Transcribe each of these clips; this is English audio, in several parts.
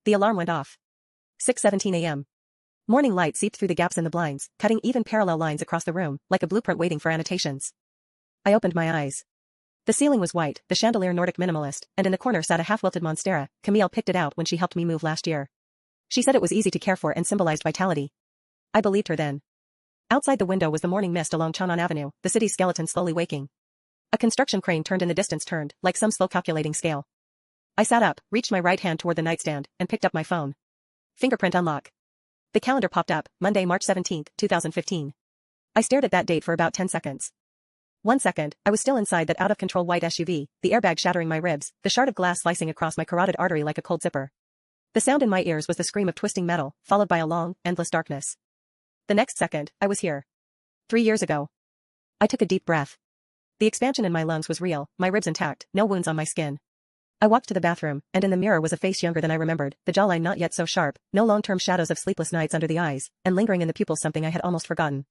The alarm went off. 6:17 a.m. Morning light seeped through the gaps in the blinds, cutting even parallel lines across the room, like a blueprint waiting for annotations. I opened my eyes. The ceiling was white, the chandelier Nordic minimalist, and in the corner sat a half-wilted monstera. Camille picked it out when she helped me move last year. She said it was easy to care for and symbolized vitality. I believed her then. Outside the window was the morning mist along Chanan Avenue, the city's skeleton slowly waking. A construction crane turned in the distance turned, like some slow calculating scale. I sat up, reached my right hand toward the nightstand, and picked up my phone. Fingerprint unlock. The calendar popped up, Monday, March 17, 2015. I stared at that date for about 10 seconds. 1 second, I was still inside that out-of-control white SUV, the airbag shattering my ribs, the shard of glass slicing across my carotid artery like a cold zipper. The sound in my ears was the scream of twisting metal, followed by a long, endless darkness. The next second, I was here. 3 years ago. I took a deep breath. The expansion in my lungs was real, my ribs intact, no wounds on my skin. I walked to the bathroom, and in the mirror was a face younger than I remembered, the jawline not yet so sharp, no long-term shadows of sleepless nights under the eyes, and lingering in the pupils something I had almost forgotten.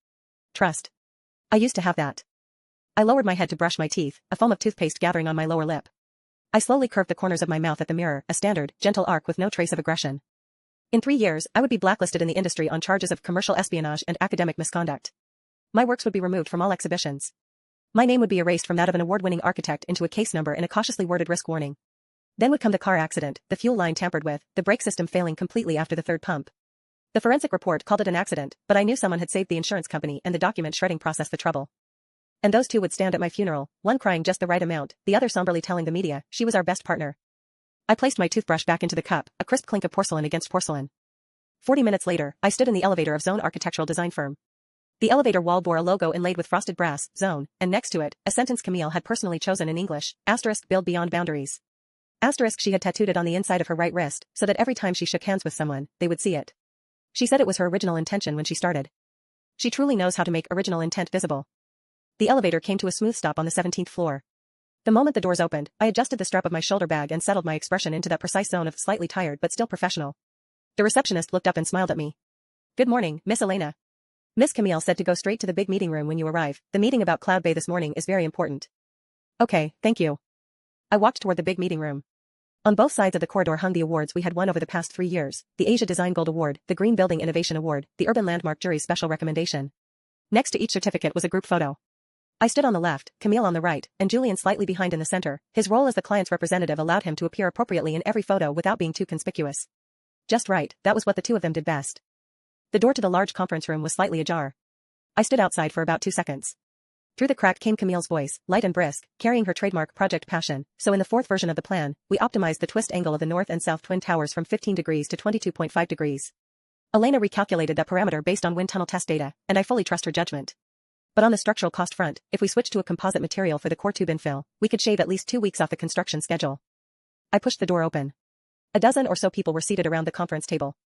Trust. I used to have that. I lowered my head to brush my teeth, a foam of toothpaste gathering on my lower lip. I slowly curved the corners of my mouth at the mirror, a standard, gentle arc with no trace of aggression. In 3 years, I would be blacklisted in the industry on charges of commercial espionage and academic misconduct. My works would be removed from all exhibitions. My name would be erased from that of an award-winning architect into a case number in a cautiously worded risk warning. Then would come the car accident, the fuel line tampered with, the brake system failing completely after the third pump. The forensic report called it an accident, but I knew someone had saved the insurance company and the document shredding process the trouble. And those two would stand at my funeral, one crying just the right amount, the other somberly telling the media she was our best partner. I placed my toothbrush back into the cup, a crisp clink of porcelain against porcelain. 40 minutes later, I stood in the elevator of Zone architectural design firm. The elevator wall bore a logo inlaid with frosted brass, Zone, and next to it, a sentence Camille had personally chosen in English, * build beyond boundaries. * she had tattooed it on the inside of her right wrist, so that every time she shook hands with someone, they would see it. She said it was her original intention when she started. She truly knows how to make original intent visible. The elevator came to a smooth stop on the 17th floor. The moment the doors opened, I adjusted the strap of my shoulder bag and settled my expression into that precise zone of slightly tired but still professional. The receptionist looked up and smiled at me. "Good morning, Miss Elena. Miss Camille said to go straight to the big meeting room when you arrive. The meeting about Cloud Bay this morning is very important." "Okay, thank you." I walked toward the big meeting room. On both sides of the corridor hung the awards we had won over the past 3 years, the Asia Design Gold Award, the Green Building Innovation Award, the Urban Landmark Jury's Special Recommendation. Next to each certificate was a group photo. I stood on the left, Camille on the right, and Julian slightly behind in the center. His role as the client's representative allowed him to appear appropriately in every photo without being too conspicuous. Just right, that was what the two of them did best. The door to the large conference room was slightly ajar. I stood outside for about 2 seconds. Through the crack came Camille's voice, light and brisk, carrying her trademark Project Passion. "So in the fourth version of the plan, we optimized the twist angle of the north and south twin towers from 15 degrees to 22.5 degrees. Elena recalculated that parameter based on wind tunnel test data, and I fully trust her judgment. But on the structural cost front, if we switch to a composite material for the core tube infill, we could shave at least 2 weeks off the construction schedule." I pushed the door open. A dozen or so people were seated around the conference table.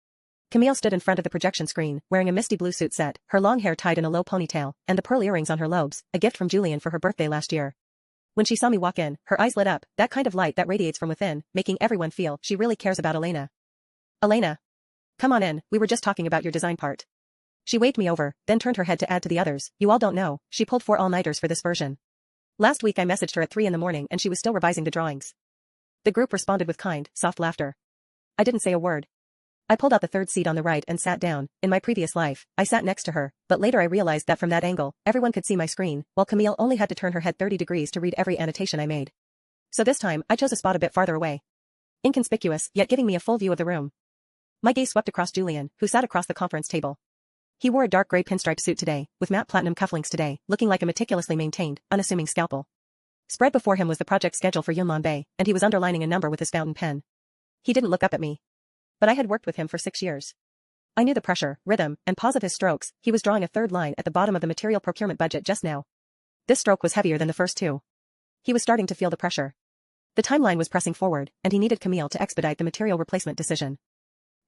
Camille stood in front of the projection screen, wearing a misty blue suit set, her long hair tied in a low ponytail, and the pearl earrings on her lobes, a gift from Julian for her birthday last year. When she saw me walk in, her eyes lit up, that kind of light that radiates from within, making everyone feel she really cares about Elena. "Elena. Come on in, we were just talking about your design part." She waved me over, then turned her head to add to the others. "You all don't know, she pulled 4 all-nighters for this version. Last week I messaged her at 3 in the morning and she was still revising the drawings." The group responded with kind, soft laughter. I didn't say a word. I pulled out the third seat on the right and sat down. In my previous life, I sat next to her, but later I realized that from that angle, everyone could see my screen, while Camille only had to turn her head 30 degrees to read every annotation I made. So this time, I chose a spot a bit farther away. Inconspicuous, yet giving me a full view of the room. My gaze swept across Julian, who sat across the conference table. He wore a dark gray pinstripe suit today, with matte platinum cufflinks today, looking like a meticulously maintained, unassuming scalpel. Spread before him was the project schedule for Yunlin Bay, and he was underlining a number with his fountain pen. He didn't look up at me. But I had worked with him for 6 years. I knew the pressure, rhythm, and pause of his strokes. He was drawing a third line at the bottom of the material procurement budget just now. This stroke was heavier than the first 2. He was starting to feel the pressure. The timeline was pressing forward, and he needed Camille to expedite the material replacement decision.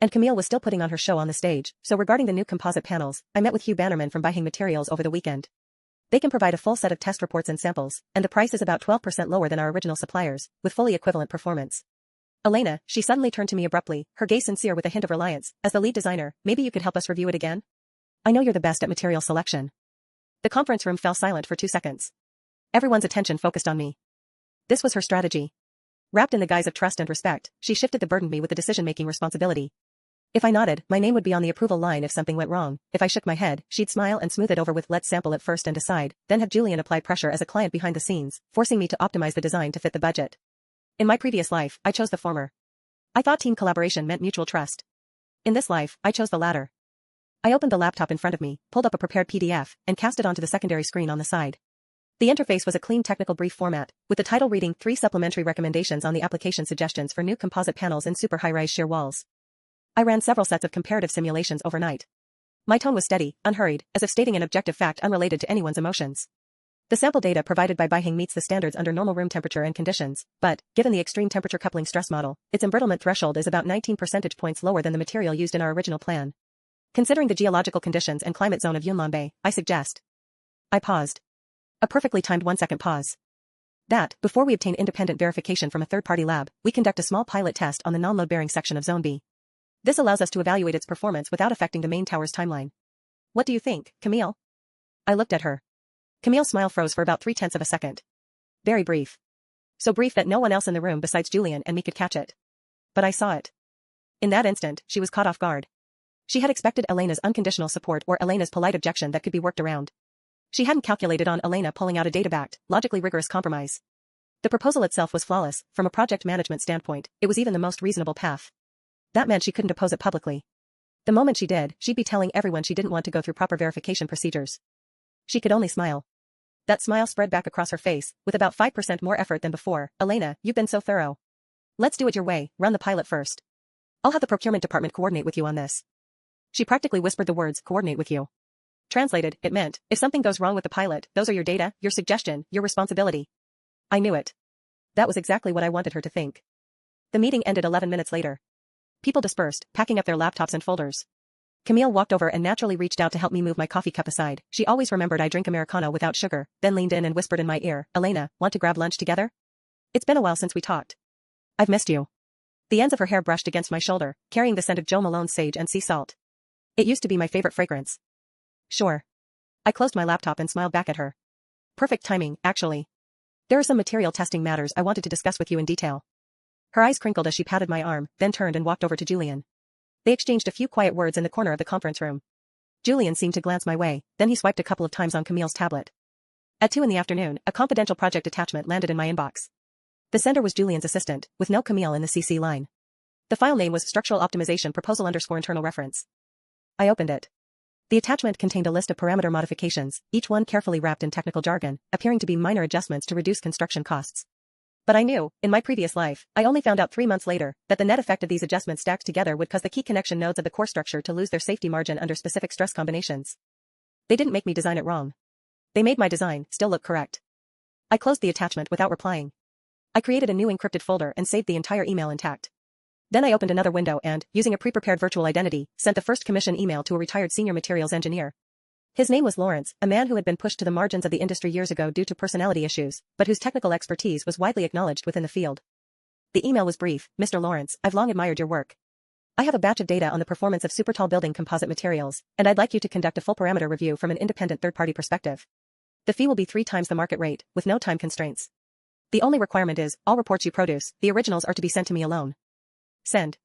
And Camille was still putting on her show on the stage, so regarding the new composite panels, I met with Hugh Bannerman from Buying Materials over the weekend. They can provide a full set of test reports and samples, and the price is about 12% lower than our original suppliers, with fully equivalent performance. "Elena," she suddenly turned to me abruptly, her gaze sincere with a hint of reliance, "as the lead designer, maybe you could help us review it again? I know you're the best at material selection." The conference room fell silent for 2 seconds. Everyone's attention focused on me. This was her strategy. Wrapped in the guise of trust and respect, she shifted the burden me with the decision-making responsibility. If I nodded, my name would be on the approval line if something went wrong. If I shook my head, she'd smile and smooth it over with let's sample it first and decide, then have Julian apply pressure as a client behind the scenes, forcing me to optimize the design to fit the budget. In my previous life, I chose the former. I thought team collaboration meant mutual trust. In this life, I chose the latter. I opened the laptop in front of me, pulled up a prepared PDF, and cast it onto the secondary screen on the side. The interface was a clean technical brief format, with the title reading 3 supplementary recommendations on the application suggestions for new composite panels and super high-rise sheer walls. I ran several sets of comparative simulations overnight. My tone was steady, unhurried, as if stating an objective fact unrelated to anyone's emotions. The sample data provided by Beiheng meets the standards under normal room temperature and conditions, but, given the extreme temperature coupling stress model, its embrittlement threshold is about 19 percentage points lower than the material used in our original plan. Considering the geological conditions and climate zone of Yunnan, I suggest. I paused. A perfectly timed 1-second pause. That, before we obtain independent verification from a third-party lab, we conduct a small pilot test on the non-load bearing section of Zone B. This allows us to evaluate its performance without affecting the main tower's timeline. What do you think, Camille? I looked at her. Camille's smile froze for about 0.3 of a second. Very brief. So brief that no one else in the room besides Julian and me could catch it. But I saw it. In that instant, she was caught off guard. She had expected Elena's unconditional support or Elena's polite objection that could be worked around. She hadn't calculated on Elena pulling out a data-backed, logically rigorous compromise. The proposal itself was flawless. From a project management standpoint, it was even the most reasonable path. That meant she couldn't oppose it publicly. The moment she did, she'd be telling everyone she didn't want to go through proper verification procedures. She could only smile. That smile spread back across her face, with about 5% more effort than before. Elena, you've been so thorough. Let's do it your way, run the pilot first. I'll have the procurement department coordinate with you on this. She practically whispered the words, coordinate with you. Translated, it meant, if something goes wrong with the pilot, those are your data, your suggestion, your responsibility. I knew it. That was exactly what I wanted her to think. The meeting ended 11 minutes later. People dispersed, packing up their laptops and folders. Camille walked over and naturally reached out to help me move my coffee cup aside. She always remembered I drink Americano without sugar, then leaned in and whispered in my ear, Elena, want to grab lunch together? It's been a while since we talked. I've missed you. The ends of her hair brushed against my shoulder, carrying the scent of Jo Malone's sage and sea salt. It used to be my favorite fragrance. Sure. I closed my laptop and smiled back at her. Perfect timing, actually. There are some material testing matters I wanted to discuss with you in detail. Her eyes crinkled as she patted my arm, then turned and walked over to Julian. They exchanged a few quiet words in the corner of the conference room. Julian seemed to glance my way, then he swiped a couple of times on Camille's tablet. At 2 p.m, a confidential project attachment landed in my inbox. The sender was Julian's assistant, with no Camille in the CC line. The file name was Structural Optimization Proposal _ internal reference. I opened it. The attachment contained a list of parameter modifications, each one carefully wrapped in technical jargon, appearing to be minor adjustments to reduce construction costs. But I knew, in my previous life, I only found out 3 months later, that the net effect of these adjustments stacked together would cause the key connection nodes of the core structure to lose their safety margin under specific stress combinations. They didn't make me design it wrong. They made my design still look correct. I closed the attachment without replying. I created a new encrypted folder and saved the entire email intact. Then I opened another window and, using a pre-prepared virtual identity, sent the first commission email to a retired senior materials engineer. His name was Lawrence, a man who had been pushed to the margins of the industry years ago due to personality issues, but whose technical expertise was widely acknowledged within the field. The email was brief. Mr. Lawrence, I've long admired your work. I have a batch of data on the performance of super tall building composite materials, and I'd like you to conduct a full parameter review from an independent third-party perspective. The fee will be 3 times the market rate, with no time constraints. The only requirement is, all reports you produce, the originals are to be sent to me alone. Send.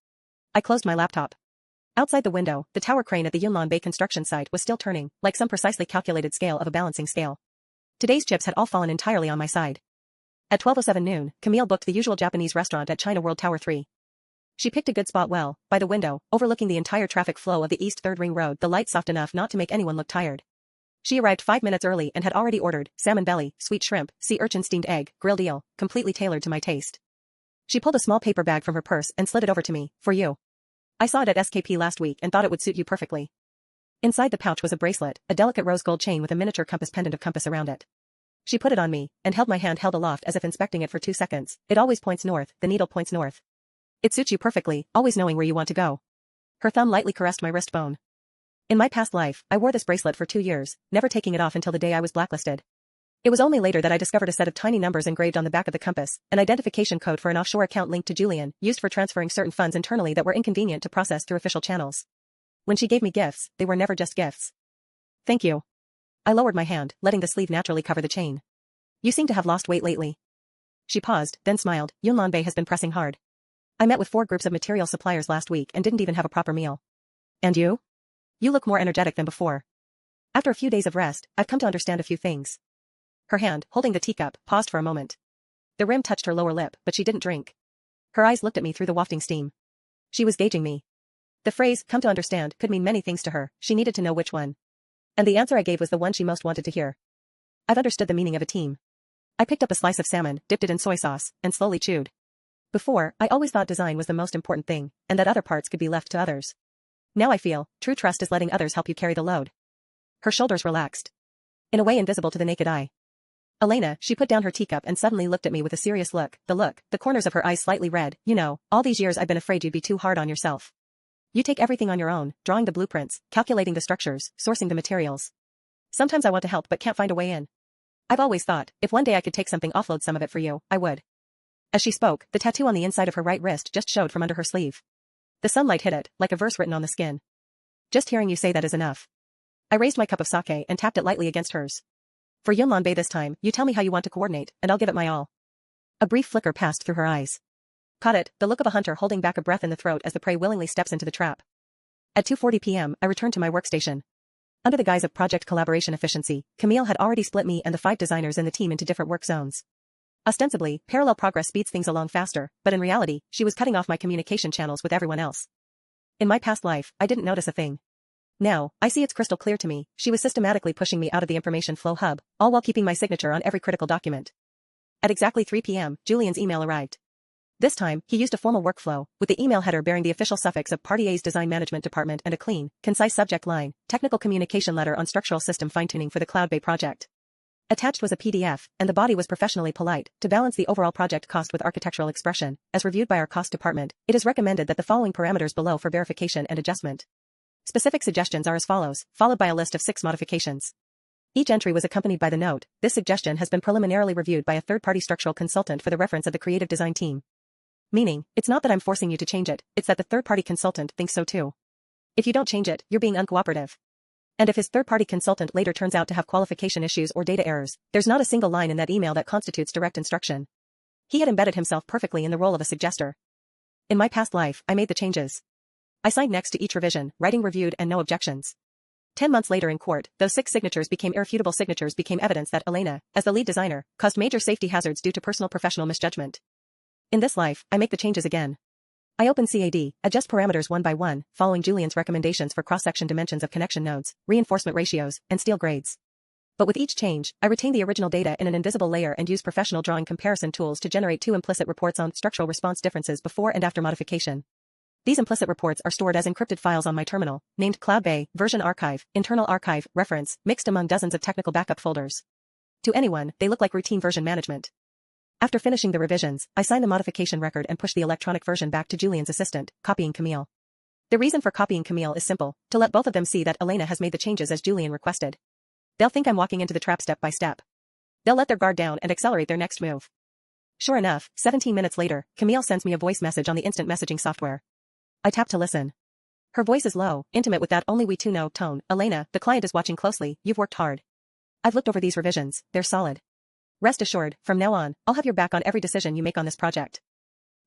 I closed my laptop. Outside the window, the tower crane at the Yunnan Bay construction site was still turning, like some precisely calculated scale of a balancing scale. Today's chips had all fallen entirely on my side. At 12:07 noon, Camille booked the usual Japanese restaurant at China World Tower 3. She picked a good spot well, by the window, overlooking the entire traffic flow of the East 3rd Ring Road, the light soft enough not to make anyone look tired. She arrived 5 minutes early and had already ordered salmon belly, sweet shrimp, sea urchin steamed egg, grilled eel, completely tailored to my taste. She pulled a small paper bag from her purse and slid it over to me, for you. I saw it at SKP last week and thought it would suit you perfectly. Inside the pouch was a bracelet, a delicate rose gold chain with a miniature compass pendant of compass around it. She put it on me, and held my hand held aloft as if inspecting it for 2 seconds. It always points north, the needle points north. It suits you perfectly, always knowing where you want to go. Her thumb lightly caressed my wrist bone. In my past life, I wore this bracelet for 2 years, never taking it off until the day I was blacklisted. It was only later that I discovered a set of tiny numbers engraved on the back of the compass, an identification code for an offshore account linked to Julian, used for transferring certain funds internally that were inconvenient to process through official channels. When she gave me gifts, they were never just gifts. Thank you. I lowered my hand, letting the sleeve naturally cover the chain. You seem to have lost weight lately. She paused, then smiled. Yunlanbei has been pressing hard. I met with 4 groups of material suppliers last week and didn't even have a proper meal. And you? You look more energetic than before. After a few days of rest, I've come to understand a few things. Her hand, holding the teacup, paused for a moment. The rim touched her lower lip, but she didn't drink. Her eyes looked at me through the wafting steam. She was gauging me. The phrase, come to understand, could mean many things to her. She needed to know which one. And the answer I gave was the one she most wanted to hear. I've understood the meaning of a team. I picked up a slice of salmon, dipped it in soy sauce, and slowly chewed. Before, I always thought design was the most important thing, and that other parts could be left to others. Now I feel, true trust is letting others help you carry the load. Her shoulders relaxed. In a way invisible to the naked eye. Elena, she put down her teacup and suddenly looked at me with a serious look, the corners of her eyes slightly red. You know, all these years I've been afraid you'd be too hard on yourself. You take everything on your own, drawing the blueprints, calculating the structures, sourcing the materials. Sometimes I want to help but can't find a way in. I've always thought, if one day I could take something, offload some of it for you, I would. As she spoke, the tattoo on the inside of her right wrist just showed from under her sleeve. The sunlight hit it, like a verse written on the skin. Just hearing you say that is enough. I raised my cup of sake and tapped it lightly against hers. For Yunlanbei this time, you tell me how you want to coordinate, and I'll give it my all. A brief flicker passed through her eyes. Caught it, the look of a hunter holding back a breath in the throat as the prey willingly steps into the trap. At 2:40 p.m., I returned to my workstation. Under the guise of project collaboration efficiency, Camille had already split me and the 5 designers in the team into different work zones. Ostensibly, parallel progress speeds things along faster, but in reality, she was cutting off my communication channels with everyone else. In my past life, I didn't notice a thing. Now, I see it's crystal clear to me. She was systematically pushing me out of the information flow hub, all while keeping my signature on every critical document. At exactly 3 p.m., Julian's email arrived. This time, he used a formal workflow, with the email header bearing the official suffix of Party A's Design Management Department and a clean, concise subject line, technical communication letter on structural system fine-tuning for the Cloud Bay project. Attached was a PDF, and the body was professionally polite. To balance the overall project cost with architectural expression, as reviewed by our cost department, it is recommended that the following parameters below for verification and adjustment. Specific suggestions are as follows, followed by a list of 6 modifications. Each entry was accompanied by the note, this suggestion has been preliminarily reviewed by a third-party structural consultant for the reference of the creative design team. Meaning, it's not that I'm forcing you to change it, it's that the third-party consultant thinks so too. If you don't change it, you're being uncooperative. And if his third-party consultant later turns out to have qualification issues or data errors, there's not a single line in that email that constitutes direct instruction. He had embedded himself perfectly in the role of a suggester. In my past life, I made the changes. I signed next to each revision, writing reviewed and no objections. 10 months later in court, those 6 signatures became irrefutable signatures became evidence that Elena, as the lead designer, caused major safety hazards due to personal professional misjudgment. In this life, I make the changes again. I open CAD, adjust parameters one by one, following Julian's recommendations for cross-section dimensions of connection nodes, reinforcement ratios, and steel grades. But with each change, I retain the original data in an invisible layer and use professional drawing comparison tools to generate 2 implicit reports on structural response differences before and after modification. These implicit reports are stored as encrypted files on my terminal, named Cloud Bay, Version Archive, Internal Archive, Reference, mixed among dozens of technical backup folders. To anyone, they look like routine version management. After finishing the revisions, I sign the modification record and push the electronic version back to Julian's assistant, copying Camille. The reason for copying Camille is simple, to let both of them see that Elena has made the changes as Julian requested. They'll think I'm walking into the trap step by step. They'll let their guard down and accelerate their next move. Sure enough, 17 minutes later, Camille sends me a voice message on the instant messaging software. I tap to listen. Her voice is low, intimate with that only we two know tone. Elena, the client is watching closely, you've worked hard. I've looked over these revisions, they're solid. Rest assured, from now on, I'll have your back on every decision you make on this project.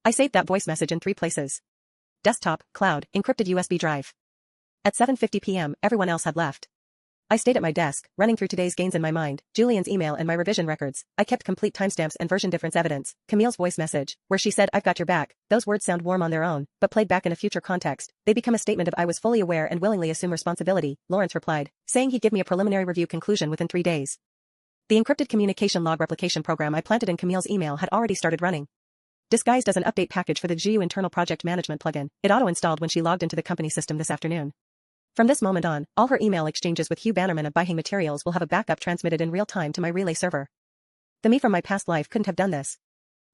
I saved that voice message in 3 places. Desktop, cloud, encrypted USB drive. At 7:50 p.m., everyone else had left. I stayed at my desk, running through today's gains in my mind, Julian's email and my revision records. I kept complete timestamps and version difference evidence. Camille's voice message, where she said, I've got your back. Those words sound warm on their own, but played back in a future context, they become a statement of I was fully aware and willingly assume responsibility. Lawrence replied, saying he'd give me a preliminary review conclusion within 3 days. The encrypted communication log replication program I planted in Camille's email had already started running. Disguised as an update package for the Zhu Yu internal project management plugin, it auto-installed when she logged into the company system this afternoon. From this moment on, all her email exchanges with Hugh Bannerman of Buying Materials will have a backup transmitted in real time to my relay server. The me from my past life couldn't have done this.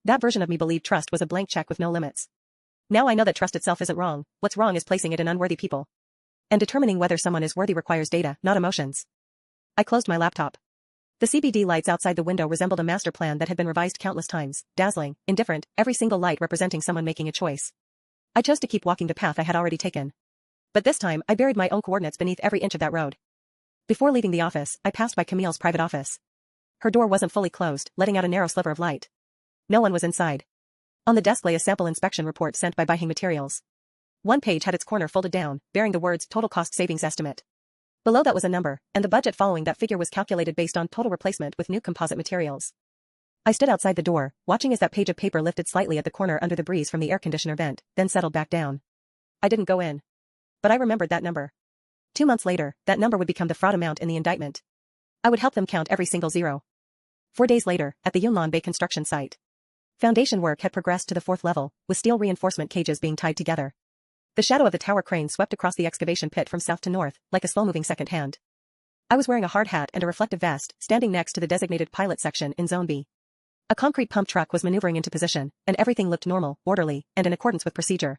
That version of me believed trust was a blank check with no limits. Now I know that trust itself isn't wrong, what's wrong is placing it in unworthy people. And determining whether someone is worthy requires data, not emotions. I closed my laptop. The CBD lights outside the window resembled a master plan that had been revised countless times, dazzling, indifferent, every single light representing someone making a choice. I chose to keep walking the path I had already taken. But this time, I buried my own coordinates beneath every inch of that road. Before leaving the office, I passed by Camille's private office. Her door wasn't fully closed, letting out a narrow sliver of light. No one was inside. On the desk lay a sample inspection report sent by Beiheng Materials. One page had its corner folded down, bearing the words total cost savings estimate. Below that was a number, and the budget following that figure was calculated based on total replacement with new composite materials. I stood outside the door, watching as that page of paper lifted slightly at the corner under the breeze from the air conditioner vent, then settled back down. I didn't go in. But I remembered that number. 2 months later, that number would become the fraud amount in the indictment. I would help them count every single zero. 4 days later, at the Yunlan Bay construction site. Foundation work had progressed to the 4th level, with steel reinforcement cages being tied together. The shadow of the tower crane swept across the excavation pit from south to north, like a slow-moving second hand. I was wearing a hard hat and a reflective vest, standing next to the designated pilot section in Zone B. A concrete pump truck was maneuvering into position, and everything looked normal, orderly, and in accordance with procedure.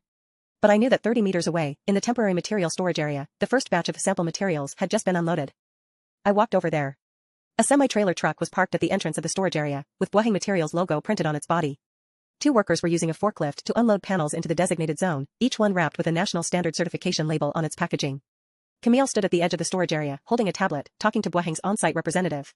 But I knew that 30 meters away, in the temporary material storage area, the first batch of sample materials had just been unloaded. I walked over there. A semi-trailer truck was parked at the entrance of the storage area, with Beiheng Materials logo printed on its body. 2 workers were using a forklift to unload panels into the designated zone, each one wrapped with a national standard certification label on its packaging. Camille stood at the edge of the storage area, holding a tablet, talking to Beiheng's on-site representative.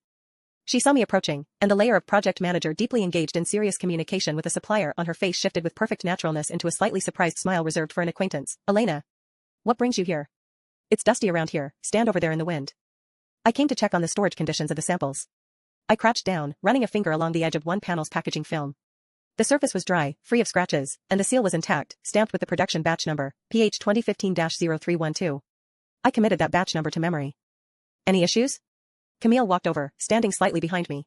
She saw me approaching, and the layer of project manager deeply engaged in serious communication with a supplier on her face shifted with perfect naturalness into a slightly surprised smile reserved for an acquaintance. Elena. What brings you here? It's dusty around here, stand over there in the wind. I came to check on the storage conditions of the samples. I crouched down, running a finger along the edge of one panel's packaging film. The surface was dry, free of scratches, and the seal was intact, stamped with the production batch number, PH 2015-0312. I committed that batch number to memory. Any issues? Camille walked over, standing slightly behind me.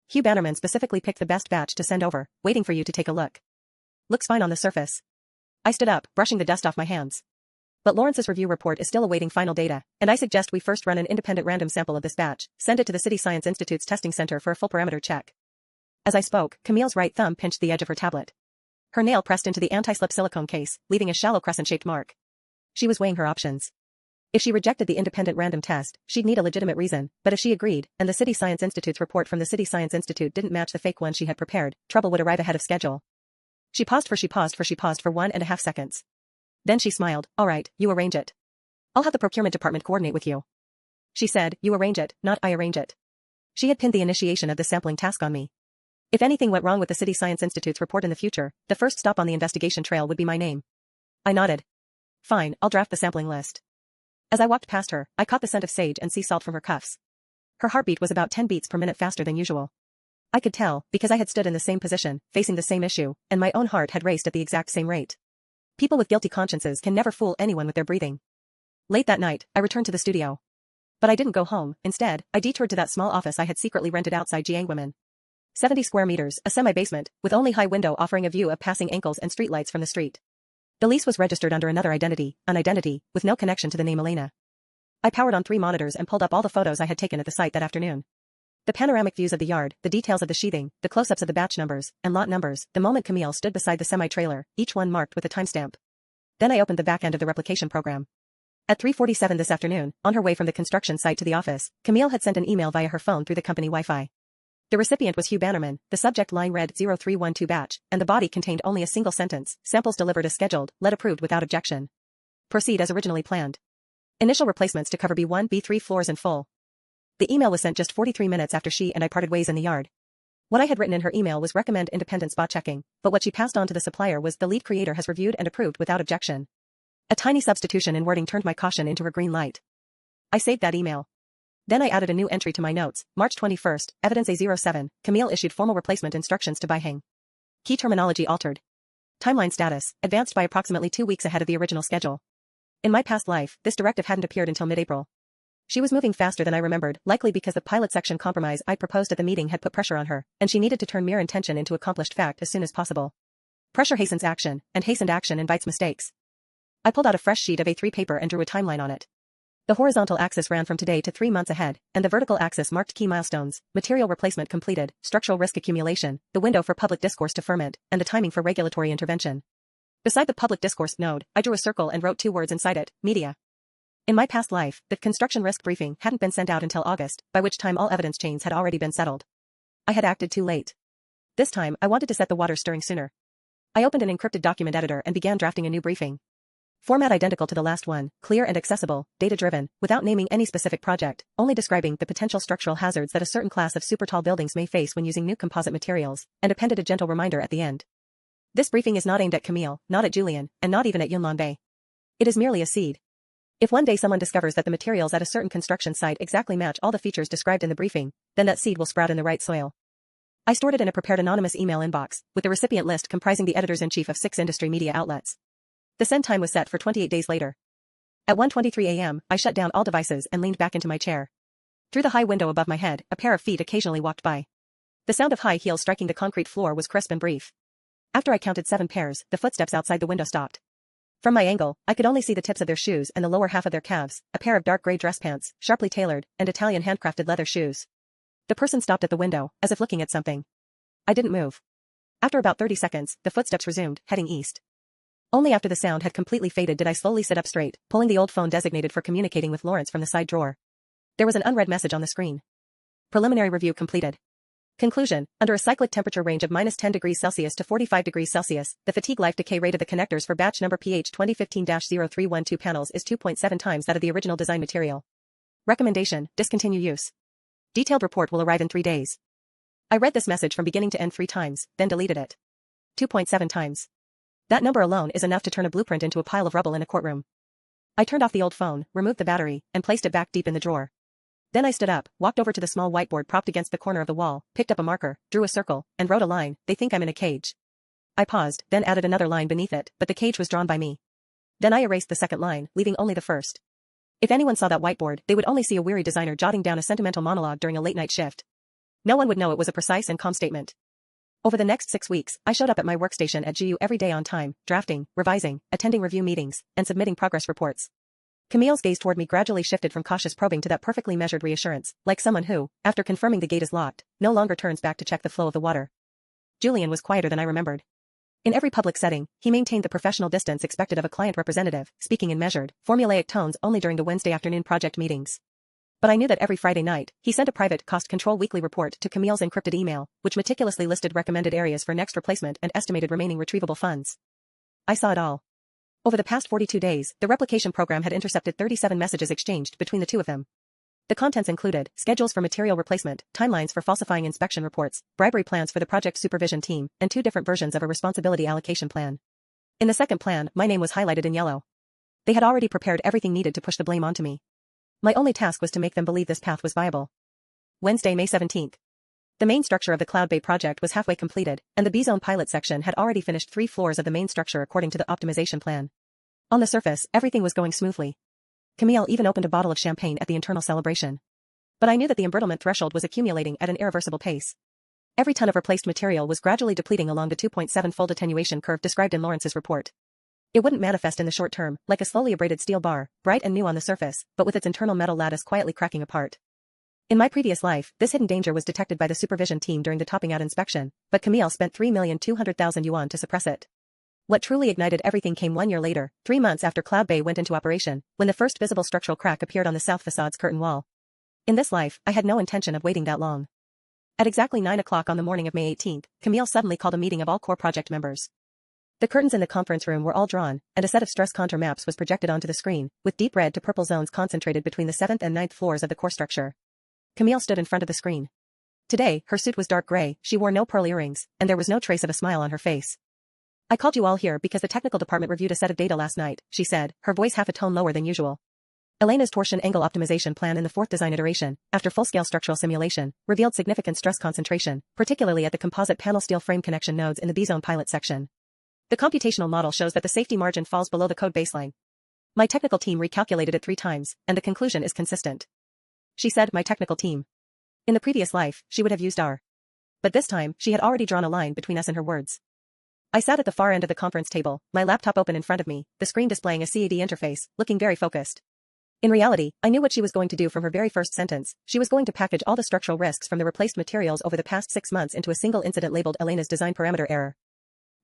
Hugh Bannerman specifically picked the best batch to send over, waiting for you to take a look. Looks fine on the surface. I stood up, brushing the dust off my hands. But Lawrence's review report is still awaiting final data, and I suggest we first run an independent random sample of this batch, send it to the City Science Institute's testing center for a full parameter check. As I spoke, Camille's right thumb pinched the edge of her tablet. Her nail pressed into the anti-slip silicone case, leaving a shallow crescent-shaped mark. She was weighing her options. If she rejected the independent random test, she'd need a legitimate reason, but if she agreed, and the City Science Institute's report from the City Science Institute didn't match the fake one she had prepared, trouble would arrive ahead of schedule. She paused for 1.5 seconds. Then she smiled. All right, you arrange it. I'll have the procurement department coordinate with you. She said, you arrange it, not I arrange it. She had pinned the initiation of the sampling task on me. If anything went wrong with the City Science Institute's report in the future, the first stop on the investigation trail would be my name. I nodded. Fine, I'll draft the sampling list. As I walked past her, I caught the scent of sage and sea salt from her cuffs. Her heartbeat was about 10 beats per minute faster than usual. I could tell, because I had stood in the same position, facing the same issue, and my own heart had raced at the exact same rate. People with guilty consciences can never fool anyone with their breathing. Late that night, I returned to the studio. But I didn't go home. Instead, I detoured to that small office I had secretly rented outside Jiangwomen. 70 square meters, a semi-basement, with only high window offering a view of passing ankles and streetlights from the street. The lease was registered under another identity, an identity, with no connection to the name Elena. I powered on 3 monitors and pulled up all the photos I had taken at the site that afternoon. The panoramic views of the yard, the details of the sheathing, the close-ups of the batch numbers, and lot numbers, the moment Camille stood beside the semi-trailer, each one marked with a timestamp. Then I opened the back end of the replication program. At 3:47 this afternoon, on her way from the construction site to the office, Camille had sent an email via her phone through the company Wi-Fi. The recipient was Hugh Bannerman, the subject line read 0312 batch, and the body contained only a single sentence, samples delivered as scheduled, lead approved without objection. Proceed as originally planned. Initial replacements to cover B1, B3 floors in full. The email was sent just 43 minutes after she and I parted ways in the yard. What I had written in her email was recommend independent spot checking, but what she passed on to the supplier was the lead creator has reviewed and approved without objection. A tiny substitution in wording turned my caution into a green light. I saved that email. Then I added a new entry to my notes, March 21st, evidence A07, Camille issued formal replacement instructions to Beiheng. Key terminology altered. Timeline status, advanced by approximately 2 weeks ahead of the original schedule. In my past life, this directive hadn't appeared until mid-April. She was moving faster than I remembered, likely because the pilot section compromise I proposed at the meeting had put pressure on her, and she needed to turn mere intention into accomplished fact as soon as possible. Pressure hastens action, and hastened action invites mistakes. I pulled out a fresh sheet of A3 paper and drew a timeline on it. The horizontal axis ran from today to 3 months ahead, and the vertical axis marked key milestones, material replacement completed, structural risk accumulation, the window for public discourse to ferment, and the timing for regulatory intervention. Beside the public discourse node, I drew a circle and wrote 2 words inside it, media. In my past life, the construction risk briefing hadn't been sent out until August, by which time all evidence chains had already been settled. I had acted too late. This time, I wanted to set the water stirring sooner. I opened an encrypted document editor and began drafting a new briefing. Format identical to the last one, clear and accessible, data-driven, without naming any specific project, only describing the potential structural hazards that a certain class of super tall buildings may face when using new composite materials, and appended a gentle reminder at the end. This briefing is not aimed at Camille, not at Julian, and not even at Yunlin Bei. It is merely a seed. If one day someone discovers that the materials at a certain construction site exactly match all the features described in the briefing, then that seed will sprout in the right soil. I stored it in a prepared anonymous email inbox, with the recipient list comprising the editors-in-chief of 6 industry media outlets. The send time was set for 28 days later. At 1:23 a.m., I shut down all devices and leaned back into my chair. Through the high window above my head, a pair of feet occasionally walked by. The sound of high heels striking the concrete floor was crisp and brief. After I counted 7 pairs, the footsteps outside the window stopped. From my angle, I could only see the tips of their shoes and the lower half of their calves, a pair of dark gray dress pants, sharply tailored, and Italian handcrafted leather shoes. The person stopped at the window, as if looking at something. I didn't move. After about 30 seconds, the footsteps resumed, heading east. Only after the sound had completely faded did I slowly sit up straight, pulling the old phone designated for communicating with Lawrence from the side drawer. There was an unread message on the screen. Preliminary review completed. Conclusion: under a cyclic temperature range of -10 degrees Celsius to 45 degrees Celsius, the fatigue life decay rate of the connectors for batch number PH 2015-0312 panels is 2.7 times that of the original design material. Recommendation: discontinue use. Detailed report will arrive in 3 days. I read this message from beginning to end 3 times, then deleted it. 2.7 times. That number alone is enough to turn a blueprint into a pile of rubble in a courtroom. I turned off the old phone, removed the battery, and placed it back deep in the drawer. Then I stood up, walked over to the small whiteboard propped against the corner of the wall, picked up a marker, drew a circle, and wrote a line: "They think I'm in a cage." I paused, then added another line beneath it, but the cage was drawn by me. Then I erased the second line, leaving only the first. If anyone saw that whiteboard, they would only see a weary designer jotting down a sentimental monologue during a late-night shift. No one would know it was a precise and calm statement. Over the next 6 weeks, I showed up at my workstation at Zhu Yu every day on time, drafting, revising, attending review meetings, and submitting progress reports. Camille's gaze toward me gradually shifted from cautious probing to that perfectly measured reassurance, like someone who, after confirming the gate is locked, no longer turns back to check the flow of the water. Julian was quieter than I remembered. In every public setting, he maintained the professional distance expected of a client representative, speaking in measured, formulaic tones only during the Wednesday afternoon project meetings. But I knew that every Friday night, he sent a private cost control weekly report to Camille's encrypted email, which meticulously listed recommended areas for next replacement and estimated remaining retrievable funds. I saw it all. Over the past 42 days, the replication program had intercepted 37 messages exchanged between the two of them. The contents included schedules for material replacement, timelines for falsifying inspection reports, bribery plans for the project supervision team, and 2 different versions of a responsibility allocation plan. In the second plan, my name was highlighted in yellow. They had already prepared everything needed to push the blame onto me. My only task was to make them believe this path was viable. Wednesday, May 17th. The main structure of the Cloud Bay project was halfway completed, and the B-Zone pilot section had already finished 3 floors of the main structure according to the optimization plan. On the surface, everything was going smoothly. Camille even opened a bottle of champagne at the internal celebration. But I knew that the embrittlement threshold was accumulating at an irreversible pace. Every ton of replaced material was gradually depleting along the 2.7-fold attenuation curve described in Lawrence's report. It wouldn't manifest in the short term, like a slowly abraded steel bar, bright and new on the surface, but with its internal metal lattice quietly cracking apart. In my previous life, this hidden danger was detected by the supervision team during the topping out inspection, but Camille spent 3,200,000 yuan to suppress it. What truly ignited everything came 1 year later, 3 months after Cloud Bay went into operation, when the first visible structural crack appeared on the south facade's curtain wall. In this life, I had no intention of waiting that long. At exactly 9 o'clock on the morning of May 18th, Camille suddenly called a meeting of all core project members. The curtains in the conference room were all drawn, and a set of stress contour maps was projected onto the screen, with deep red to purple zones concentrated between the 7th and 9th floors of the core structure. Camille stood in front of the screen. Today, her suit was dark gray, she wore no pearl earrings, and there was no trace of a smile on her face. "I called you all here because the technical department reviewed a set of data last night," she said, her voice half a tone lower than usual. Elena's torsion angle optimization plan in the 4th design iteration, after full-scale structural simulation, revealed significant stress concentration, particularly at the composite panel steel frame connection nodes in the B-Zone pilot section. The computational model shows that the safety margin falls below the code baseline. My technical team recalculated it 3 times, and the conclusion is consistent. She said, my technical team. In the previous life, she would have used our. But this time, she had already drawn a line between us and her words. I sat at the far end of the conference table, my laptop open in front of me, the screen displaying a CAD interface, looking very focused. In reality, I knew what she was going to do from her very first sentence. She was going to package all the structural risks from the replaced materials over the past 6 months into a single incident labeled Elena's design parameter error.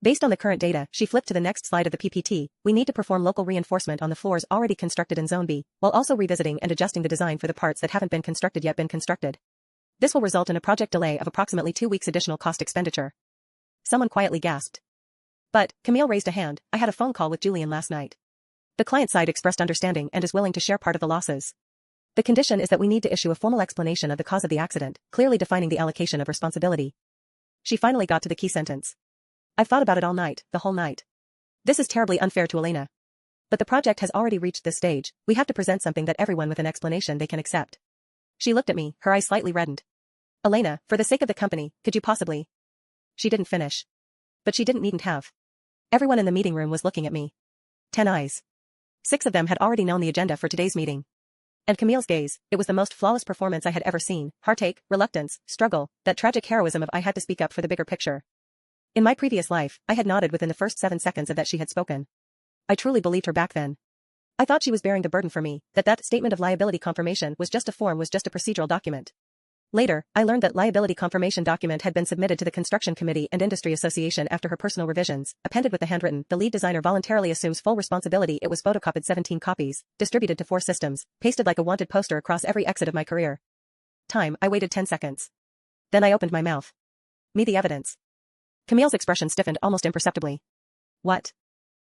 Based on the current data, she flipped to the next slide of the PPT, we need to perform local reinforcement on the floors already constructed in Zone B, while also revisiting and adjusting the design for the parts that haven't been constructed yet. This will result in a project delay of approximately 2 weeks additional cost expenditure. Someone quietly gasped. But, Camille raised a hand, I had a phone call with Julian last night. The client side expressed understanding and is willing to share part of the losses. The condition is that we need to issue a formal explanation of the cause of the accident, clearly defining the allocation of responsibility. She finally got to the key sentence. I've thought about it all night, the whole night. This is terribly unfair to Elena. But the project has already reached this stage, we have to present something that everyone with an explanation they can accept. She looked at me, her eyes slightly reddened. Elena, for the sake of the company, could you possibly? She didn't finish. But she needn't have. Everyone in the meeting room was looking at me. 10 eyes. 6 of them had already known the agenda for today's meeting. And Camille's gaze, it was the most flawless performance I had ever seen, heartache, reluctance, struggle, that tragic heroism of I had to speak up for the bigger picture. In my previous life, I had nodded within the first 7 seconds of that she had spoken. I truly believed her back then. I thought she was bearing the burden for me, that statement of liability confirmation was just a procedural document. Later, I learned that liability confirmation document had been submitted to the Construction Committee and Industry Association after her personal revisions, appended with the handwritten, the lead designer voluntarily assumes full responsibility. It was photocopied 17 copies, distributed to 4 systems, pasted like a wanted poster across every exit of my career. Time, I waited 10 seconds. Then I opened my mouth. Me the evidence. Camille's expression stiffened almost imperceptibly. What?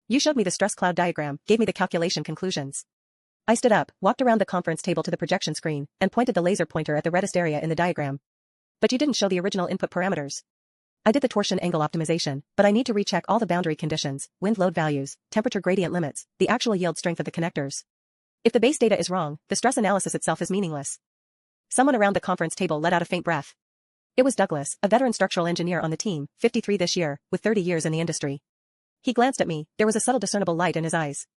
You showed me the stress cloud diagram, gave me the calculation conclusions. I stood up, walked around the conference table to the projection screen, and pointed the laser pointer at the reddest area in the diagram. But you didn't show the original input parameters. I did the torsion angle optimization, but I need to recheck all the boundary conditions, wind load values, temperature gradient limits, the actual yield strength of the connectors. If the base data is wrong, the stress analysis itself is meaningless. Someone around the conference table let out a faint breath. It was Douglas, a veteran structural engineer on the team, 53 this year, with 30 years in the industry. He glanced at me, there was a subtle discernible light in his eyes.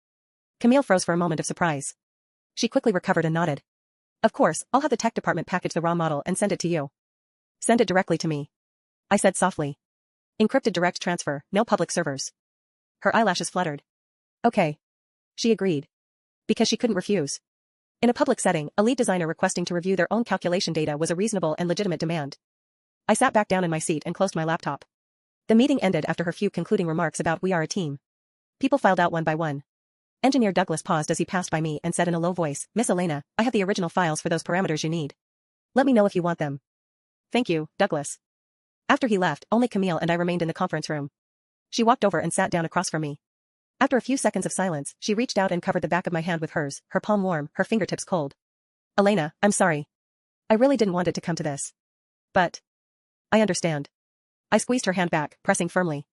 Camille froze for a moment of surprise. She quickly recovered and nodded. Of course, I'll have the tech department package the raw model and send it to you. Send it directly to me. I said softly. Encrypted direct transfer, no public servers. Her eyelashes fluttered. Okay. She agreed. Because she couldn't refuse. In a public setting, a lead designer requesting to review their own calculation data was a reasonable and legitimate demand. I sat back down in my seat and closed my laptop. The meeting ended after her few concluding remarks about we are a team. People filed out one by one. Engineer Douglas paused as he passed by me and said in a low voice, Miss Elena, I have the original files for those parameters you need. Let me know if you want them. Thank you, Douglas. After he left, only Camille and I remained in the conference room. She walked over and sat down across from me. After a few seconds of silence, she reached out and covered the back of my hand with hers, her palm warm, her fingertips cold. Elena, I'm sorry. I really didn't want it to come to this. But I understand. I squeezed her hand back, pressing firmly.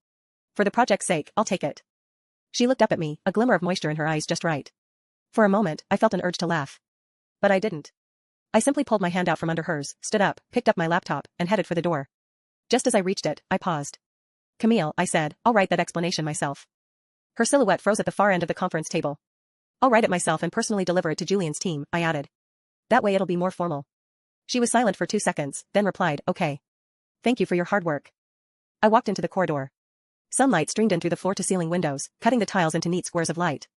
For the project's sake, I'll take it. She looked up at me, a glimmer of moisture in her eyes just right. For a moment, I felt an urge to laugh. But I didn't. I simply pulled my hand out from under hers, stood up, picked up my laptop, and headed for the door. Just as I reached it, I paused. Camille, I said, I'll write that explanation myself. Her silhouette froze at the far end of the conference table. I'll write it myself and personally deliver it to Julian's team, I added. That way it'll be more formal. She was silent for 2 seconds, then replied, okay. Thank you for your hard work. I walked into the corridor. Sunlight streamed in through the floor-to-ceiling windows, cutting the tiles into neat squares of light.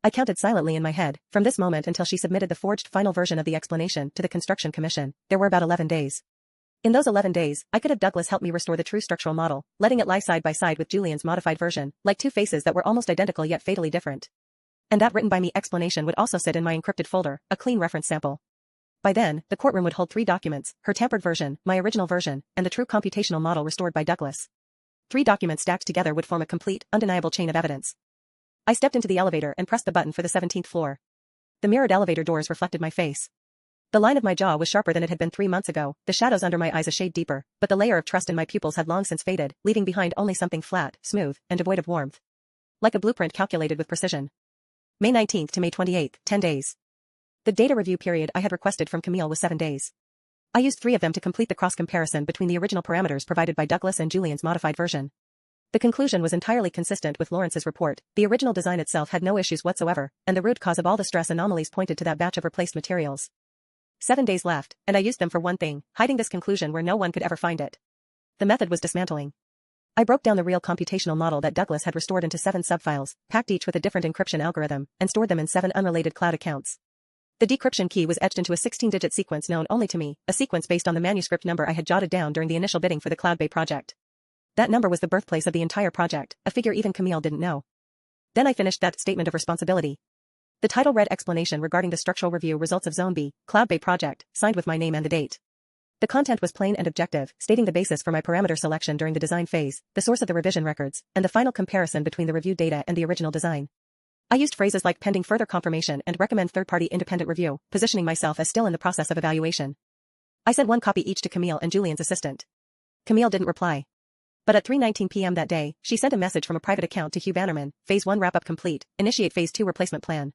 I counted silently in my head, from this moment until she submitted the forged final version of the explanation to the Construction Commission, there were about 11 days. In those 11 days, I could have Douglas help me restore the true structural model, letting it lie side by side with Julian's modified version, like 2 faces that were almost identical yet fatally different. And that written by me explanation would also sit in my encrypted folder, a clean reference sample. By then, the courtroom would hold 3 documents, her tampered version, my original version, and the true computational model restored by Douglas. 3 documents stacked together would form a complete, undeniable chain of evidence. I stepped into the elevator and pressed the button for the 17th floor. The mirrored elevator doors reflected my face. The line of my jaw was sharper than it had been 3 months ago, the shadows under my eyes a shade deeper, but the layer of trust in my pupils had long since faded, leaving behind only something flat, smooth, and devoid of warmth. Like a blueprint calculated with precision. May 19th to May 28th, 10 days. The data review period I had requested from Camille was 7 days. I used 3 of them to complete the cross-comparison between the original parameters provided by Douglas and Julian's modified version. The conclusion was entirely consistent with Lawrence's report, the original design itself had no issues whatsoever, and the root cause of all the stress anomalies pointed to that batch of replaced materials. 7 days left, and I used them for one thing, hiding this conclusion where no one could ever find it. The method was dismantling. I broke down the real computational model that Douglas had restored into 7 subfiles, packed each with a different encryption algorithm, and stored them in 7 unrelated cloud accounts. The decryption key was etched into a 16-digit sequence known only to me, a sequence based on the manuscript number I had jotted down during the initial bidding for the Cloud Bay project. That number was the birthplace of the entire project, a figure even Camille didn't know. Then I finished that statement of responsibility. The title read Explanation regarding the structural review results of Zone B, Cloud Bay project, signed with my name and the date. The content was plain and objective, stating the basis for my parameter selection during the design phase, the source of the revision records, and the final comparison between the reviewed data and the original design. I used phrases like pending further confirmation and recommend third-party independent review, positioning myself as still in the process of evaluation. I sent one copy each to Camille and Julian's assistant. Camille didn't reply. But at 3:19 p.m. that day, she sent a message from a private account to Hugh Bannerman, Phase 1 wrap-up complete, initiate Phase 2 replacement plan.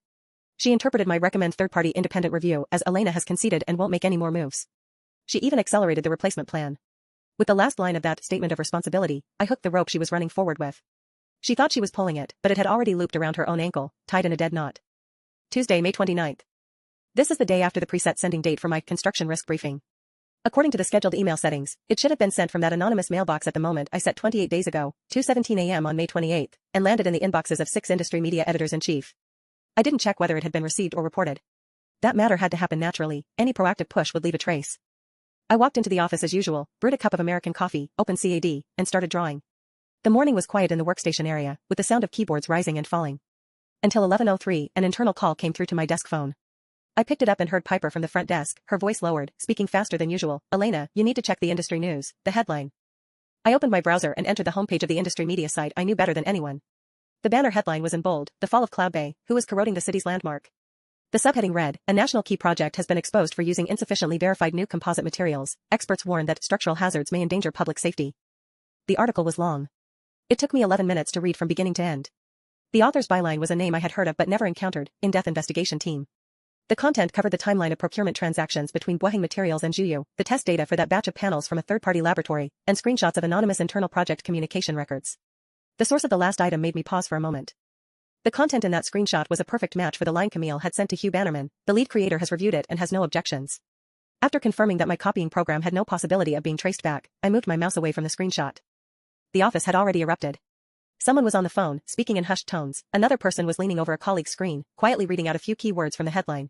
She interpreted my recommend third-party independent review as Elena has conceded and won't make any more moves. She even accelerated the replacement plan. With the last line of that statement of responsibility, I hooked the rope she was running forward with. She thought she was pulling it, but it had already looped around her own ankle, tied in a dead knot. Tuesday, May 29th. This is the day after the preset sending date for my construction risk briefing. According to the scheduled email settings, it should have been sent from that anonymous mailbox at the moment I set 28 days ago, 2:17 a.m. on May 28th, and landed in the inboxes of 6 industry media editors-in-chief. I didn't check whether it had been received or reported. That matter had to happen naturally, any proactive push would leave a trace. I walked into the office as usual, brewed a cup of American coffee, opened CAD, and started drawing. The morning was quiet in the workstation area, with the sound of keyboards rising and falling. Until 11:03, an internal call came through to my desk phone. I picked it up and heard Piper from the front desk, her voice lowered, speaking faster than usual. Elena, you need to check the industry news, the headline. I opened my browser and entered the homepage of the industry media site I knew better than anyone. The banner headline was in bold, The Fall of Cloud Bay, Who is Corroding the City's Landmark. The subheading read, A national key project has been exposed for using insufficiently verified new composite materials. Experts warn that structural hazards may endanger public safety. The article was long. It took me 11 minutes to read from beginning to end. The author's byline was a name I had heard of but never encountered, In-Depth Investigation Team. The content covered the timeline of procurement transactions between Boeing Materials and Zhu Yu, the test data for that batch of panels from a third-party laboratory, and screenshots of anonymous internal project communication records. The source of the last item made me pause for a moment. The content in that screenshot was a perfect match for the line Camille had sent to Hugh Bannerman. The lead creator has reviewed it and has no objections. After confirming that my copying program had no possibility of being traced back, I moved my mouse away from the screenshot. The office had already erupted. Someone was on the phone, speaking in hushed tones. Another person was leaning over a colleague's screen, quietly reading out a few key words from the headline.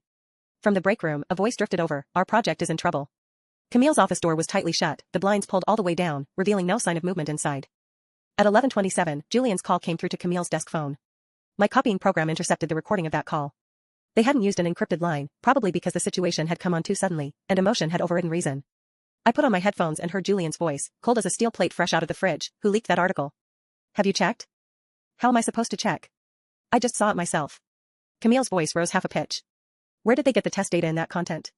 From the break room, a voice drifted over, Our project is in trouble. Camille's office door was tightly shut, the blinds pulled all the way down, revealing no sign of movement inside. At 11:27, Julian's call came through to Camille's desk phone. My copying program intercepted the recording of that call. They hadn't used an encrypted line, probably because the situation had come on too suddenly, and emotion had overridden reason. I put on my headphones and heard Julian's voice, cold as a steel plate fresh out of the fridge. Who leaked that article? Have you checked? How am I supposed to check? I just saw it myself. Camille's voice rose half a pitch. Where did they get the test data in that content?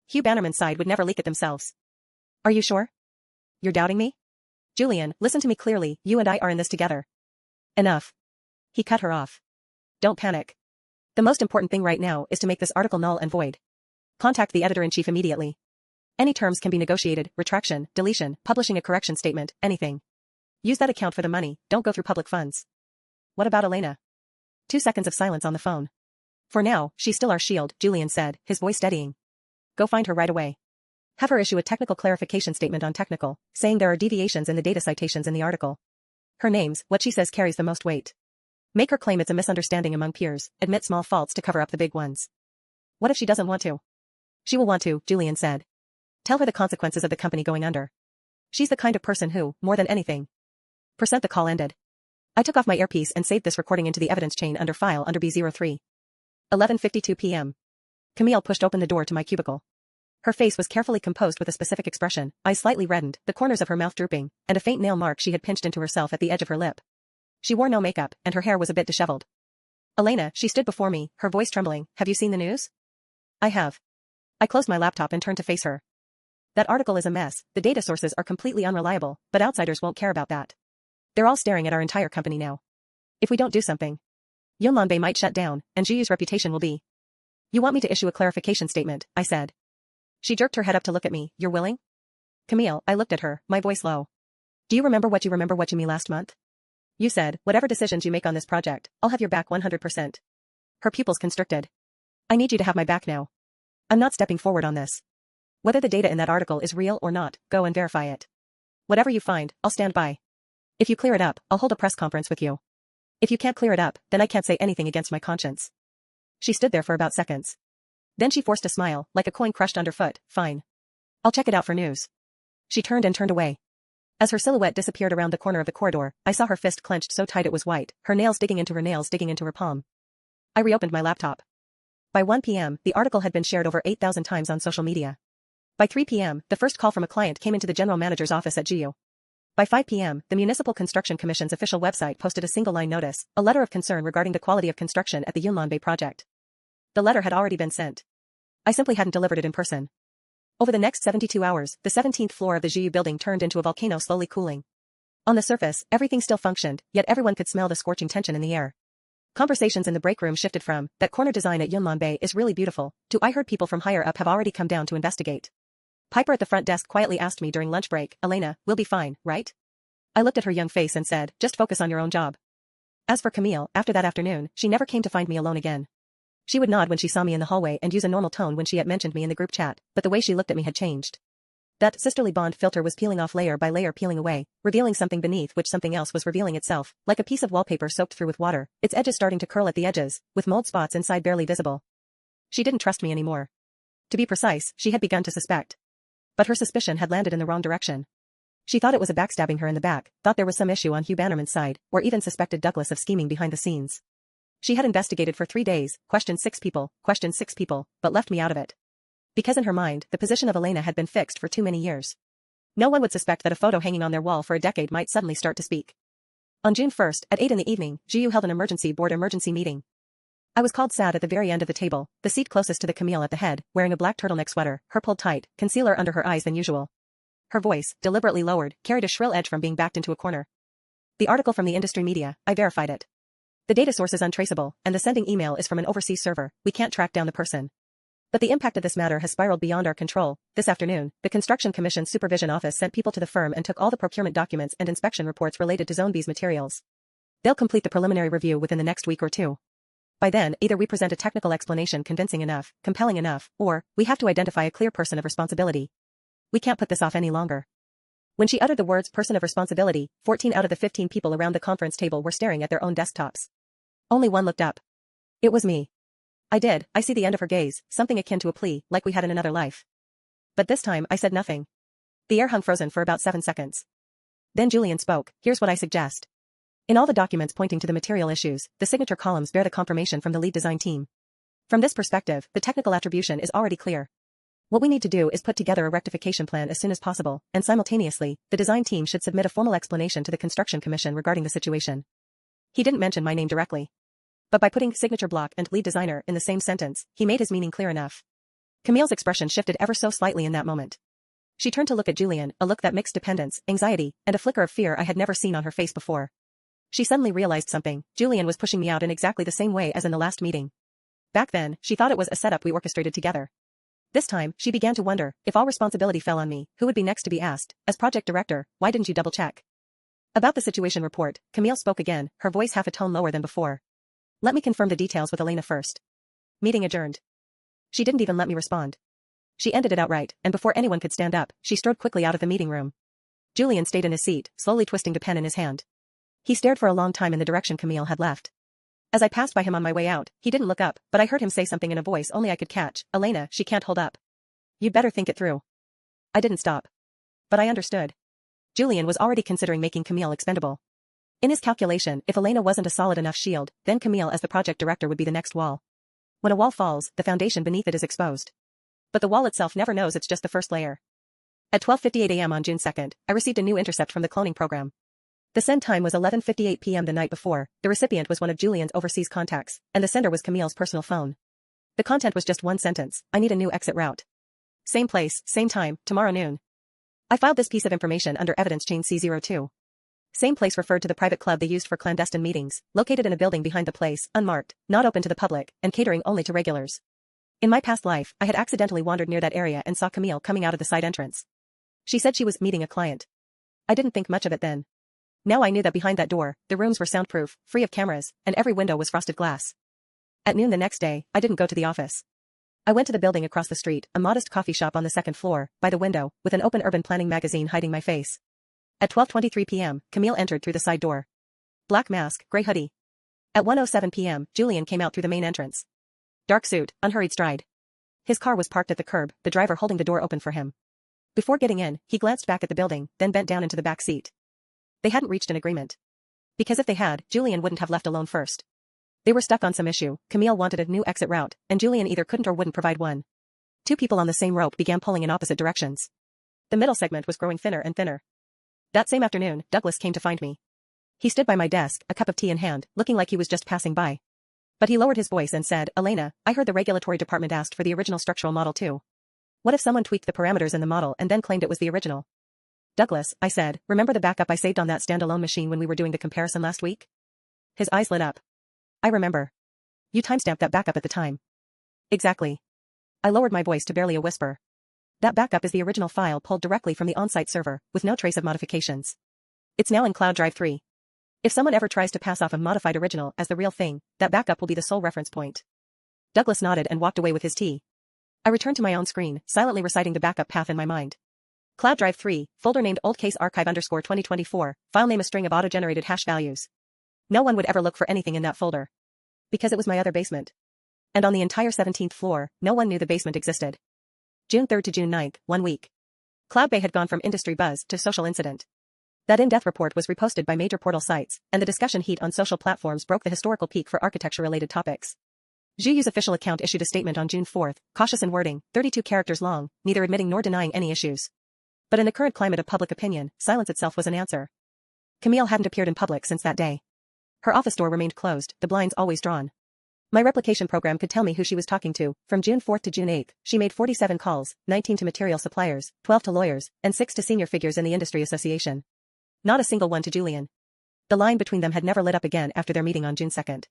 Hugh Bannerman's side would never leak it themselves. Are you sure? You're doubting me? Julian, listen to me clearly, you and I are in this together. Enough. He cut her off. Don't panic. The most important thing right now is to make this article null and void. Contact the editor-in-chief immediately. Any terms can be negotiated, retraction, deletion, publishing a correction statement, anything. Use that account for the money, don't go through public funds. What about Elena? 2 seconds of silence on the phone. For now, she's still our shield, Julian said, his voice steadying. Go find her right away. Have her issue a technical clarification statement on technical, saying there are deviations in the data citations in the article. Her name's, what she says carries the most weight. Make her claim it's a misunderstanding among peers, admit small faults to cover up the big ones. What if she doesn't want to? She will want to, Julian said. Tell her the consequences of the company going under. She's the kind of person who, more than anything. The call ended. I took off my earpiece and saved this recording into the evidence chain under file under B03. 11:52 p.m. Camille pushed open the door to my cubicle. Her face was carefully composed with a specific expression, eyes slightly reddened, the corners of her mouth drooping, and a faint nail mark she had pinched into herself at the edge of her lip. She wore no makeup, and her hair was a bit disheveled. Elena, she stood before me, her voice trembling. Have you seen the news? I have. I closed my laptop and turned to face her. That article is a mess, the data sources are completely unreliable, but outsiders won't care about that. They're all staring at our entire company now. If we don't do something, Yunlanbei might shut down, and Zhu Yu's reputation will be. You want me to issue a clarification statement, I said. She jerked her head up to look at me. You're willing? Camille, I looked at her, my voice low. Do you remember what you me last month? You said, whatever decisions you make on this project, I'll have your back 100%. Her pupils constricted. I need you to have my back now. I'm not stepping forward on this. Whether the data in that article is real or not, go and verify it. Whatever you find, I'll stand by. If you clear it up, I'll hold a press conference with you. If you can't clear it up, then I can't say anything against my conscience. She stood there for about seconds. Then she forced a smile, like a coin crushed underfoot. Fine. I'll check it out for news. She turned and turned away. As her silhouette disappeared around the corner of the corridor, I saw her fist clenched so tight it was white, her nails digging into her palm. I reopened my laptop. By 1 p.m., the article had been shared over 8,000 times on social media. By 3 p.m., the first call from a client came into the general manager's office at Zhu Yu. By 5 p.m., the Municipal Construction Commission's official website posted a single-line notice, a letter of concern regarding the quality of construction at the Yunlin project. The letter had already been sent. I simply hadn't delivered it in person. Over the next 72 hours, the 17th floor of the Zhu Yu building turned into a volcano slowly cooling. On the surface, everything still functioned, yet everyone could smell the scorching tension in the air. Conversations in the break room shifted from, "That corner design at Yunlin Bay is really beautiful," to, "I heard people from higher up have already come down to investigate." Piper at the front desk quietly asked me during lunch break, "Elena, we'll be fine, right?" I looked at her young face and said, "Just focus on your own job." As for Camille, after that afternoon, she never came to find me alone again. She would nod when she saw me in the hallway and use a normal tone when she had mentioned me in the group chat, but the way she looked at me had changed. That sisterly bond filter was peeling off layer by layer, peeling away, revealing something beneath which something else was revealing itself, like a piece of wallpaper soaked through with water, its edges starting to curl at the edges, with mold spots inside barely visible. She didn't trust me anymore. To be precise, she had begun to suspect. But her suspicion had landed in the wrong direction. She thought it was a backstabbing her in the back, thought there was some issue on Hugh Bannerman's side, or even suspected Douglas of scheming behind the scenes. She had investigated for 3 days, questioned 6 people, but left me out of it. Because in her mind, the position of Elena had been fixed for too many years. No one would suspect that a photo hanging on their wall for a decade might suddenly start to speak. On June 1st, at 8 in the evening, Zhu Yu held an emergency board meeting. I was called sad at the very end of the table, the seat closest to the Camille at the head, wearing a black turtleneck sweater, her pulled tight, concealer under her eyes than usual. Her voice, deliberately lowered, carried a shrill edge from being backed into a corner. The article from the industry media, I verified it. The data source is untraceable, and the sending email is from an overseas server, we can't track down the person. But the impact of this matter has spiraled beyond our control. This afternoon, the Construction Commission's Supervision Office sent people to the firm and took all the procurement documents and inspection reports related to Zone B's materials. They'll complete the preliminary review within the next week or two. By then, either we present a technical explanation convincing enough, compelling enough, or we have to identify a clear person of responsibility. We can't put this off any longer. When she uttered the words person of responsibility, 14 out of the 15 people around the conference table were staring at their own desktops. Only one looked up. It was me. I see the end of her gaze, something akin to a plea, like we had in another life. But this time, I said nothing. The air hung frozen for about 7 seconds. Then Julian spoke, "Here's what I suggest. In all the documents pointing to the material issues, the signature columns bear the confirmation from the lead design team. From this perspective, the technical attribution is already clear. What we need to do is put together a rectification plan as soon as possible, and simultaneously, the design team should submit a formal explanation to the Construction Commission regarding the situation." He didn't mention my name directly. But by putting signature block and lead designer in the same sentence, he made his meaning clear enough. Camille's expression shifted ever so slightly in that moment. She turned to look at Julian, a look that mixed dependence, anxiety, and a flicker of fear I had never seen on her face before. She suddenly realized something. Julian was pushing me out in exactly the same way as in the last meeting. Back then, she thought it was a setup we orchestrated together. This time, she began to wonder, if all responsibility fell on me, who would be next to be asked? As project director, why didn't you double-check? About the situation report, Camille spoke again, her voice half a tone lower than before. "Let me confirm the details with Elena first." Meeting adjourned. She didn't even let me respond. She ended it outright, and before anyone could stand up, she strode quickly out of the meeting room. Julian stayed in his seat, slowly twisting the pen in his hand. He stared for a long time in the direction Camille had left. As I passed by him on my way out, he didn't look up, but I heard him say something in a voice only I could catch. "Elena, she can't hold up. You'd better think it through." I didn't stop. But I understood. Julian was already considering making Camille expendable. In his calculation, if Elena wasn't a solid enough shield, then Camille as the project director would be the next wall. When a wall falls, the foundation beneath it is exposed. But the wall itself never knows it's just the first layer. At 12:58 a.m. on June 2nd, I received a new intercept from the cloning program. The send time was 11:58 p.m. the night before, the recipient was one of Julian's overseas contacts, and the sender was Camille's personal phone. The content was just one sentence: "I need a new exit route. Same place, same time, tomorrow noon." I filed this piece of information under evidence chain C02. Same place referred to the private club they used for clandestine meetings, located in a building behind the place, unmarked, not open to the public, and catering only to regulars. In my past life, I had accidentally wandered near that area and saw Camille coming out of the side entrance. She said she was meeting a client. I didn't think much of it then. Now I knew that behind that door, the rooms were soundproof, free of cameras, and every window was frosted glass. At noon the next day, I didn't go to the office. I went to the building across the street, a modest coffee shop on the second floor, by the window, with an open urban planning magazine hiding my face. At 12:23 p.m., Camille entered through the side door. Black mask, gray hoodie. At 1:07 p.m., Julian came out through the main entrance. Dark suit, unhurried stride. His car was parked at the curb, the driver holding the door open for him. Before getting in, he glanced back at the building, then bent down into the back seat. They hadn't reached an agreement. Because if they had, Julian wouldn't have left alone first. They were stuck on some issue. Camille wanted a new exit route, and Julian either couldn't or wouldn't provide one. Two people on the same rope began pulling in opposite directions. The middle segment was growing thinner and thinner. That same afternoon, Douglas came to find me. He stood by my desk, a cup of tea in hand, looking like he was just passing by. But he lowered his voice and said, "Elena, I heard the regulatory department asked for the original structural model too. What if someone tweaked the parameters in the model and then claimed it was the original?" "Douglas," I said, "remember the backup I saved on that standalone machine when we were doing the comparison last week?" His eyes lit up. "I remember. You timestamped that backup at the time." "Exactly." I lowered my voice to barely a whisper. "That backup is the original file pulled directly from the on-site server, with no trace of modifications. It's now in Cloud Drive 3. If someone ever tries to pass off a modified original as the real thing, that backup will be the sole reference point." Douglas nodded and walked away with his tea. I returned to my own screen, silently reciting the backup path in my mind. Cloud Drive 3, folder named Old Case Archive _2024, file name a string of auto-generated hash values. No one would ever look for anything in that folder. Because it was my other basement. And on the entire 17th floor, no one knew the basement existed. June 3rd to June 9th, 1 week. Cloud Bay had gone from industry buzz to social incident. That in-depth report was reposted by major portal sites, and the discussion heat on social platforms broke the historical peak for architecture-related topics. Zhu Yu's official account issued a statement on June 4th, cautious in wording, 32 characters long, neither admitting nor denying any issues. But in the current climate of public opinion, silence itself was an answer. Camille hadn't appeared in public since that day. Her office door remained closed, the blinds always drawn. My replication program could tell me who she was talking to. From June 4th to June 8th, she made 47 calls, 19 to material suppliers, 12 to lawyers, and 6 to senior figures in the industry association. Not a single one to Julian. The line between them had never lit up again after their meeting on June 2nd.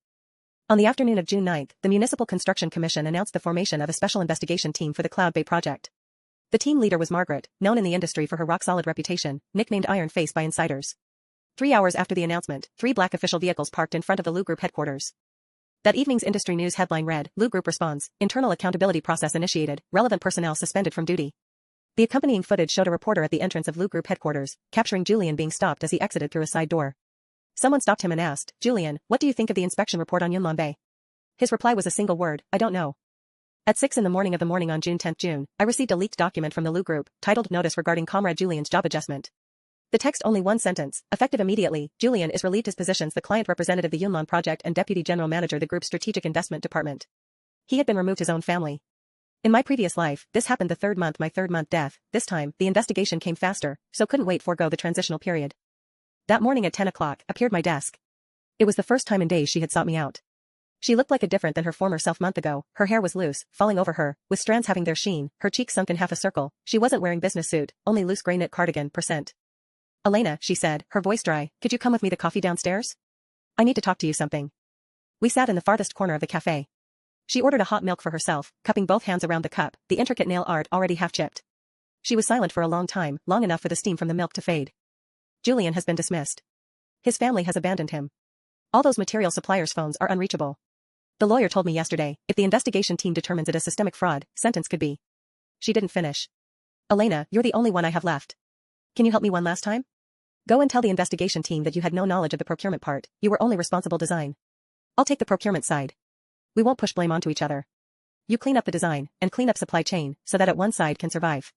On the afternoon of June 9th, the Municipal Construction Commission announced the formation of a special investigation team for the Cloud Bay project. The team leader was Margaret, known in the industry for her rock-solid reputation, nicknamed Iron Face by insiders. 3 hours after the announcement, 3 black official vehicles parked in front of the Lu Group headquarters. That evening's industry news headline read, "Lu Group responds, internal accountability process initiated, relevant personnel suspended from duty." The accompanying footage showed a reporter at the entrance of Lu Group headquarters, capturing Julian being stopped as he exited through a side door. Someone stopped him and asked, "Julian, what do you think of the inspection report on Yunlin Bay?" His reply was a single word, "I don't know." At 6 in the morning on June 10, I received a leaked document from the Lu Group, titled Notice Regarding Comrade Julian's Job Adjustment. The text only one sentence, effective immediately, Julian is relieved his positions the client representative the Yunlin project and deputy general manager the group's strategic investment department. He had been removed his own family. In my previous life, this happened the my third month death. This time, the investigation came faster, so couldn't wait forego the transitional period. That morning at 10 o'clock, appeared my desk. It was the first time in days she had sought me out. She looked like a different than her former self month ago. Her hair was loose, falling over her, with strands having their sheen, her cheeks sunk in half a circle. She wasn't wearing business suit, only loose gray knit cardigan, %. "Elena," she said, her voice dry, "could you come with me to coffee downstairs? I need to talk to you something." We sat in the farthest corner of the cafe. She ordered a hot milk for herself, cupping both hands around the cup, the intricate nail art already half chipped. She was silent for a long time, long enough for the steam from the milk to fade. "Julian has been dismissed. His family has abandoned him. All those material suppliers' phones are unreachable. The lawyer told me yesterday, if the investigation team determines it as systemic fraud, sentence could be." She didn't finish. "Elena, you're the only one I have left. Can you help me one last time? Go and tell the investigation team that you had no knowledge of the procurement part, you were only responsible design. I'll take the procurement side. We won't push blame onto each other. You clean up the design, and clean up supply chain, so that one side can survive."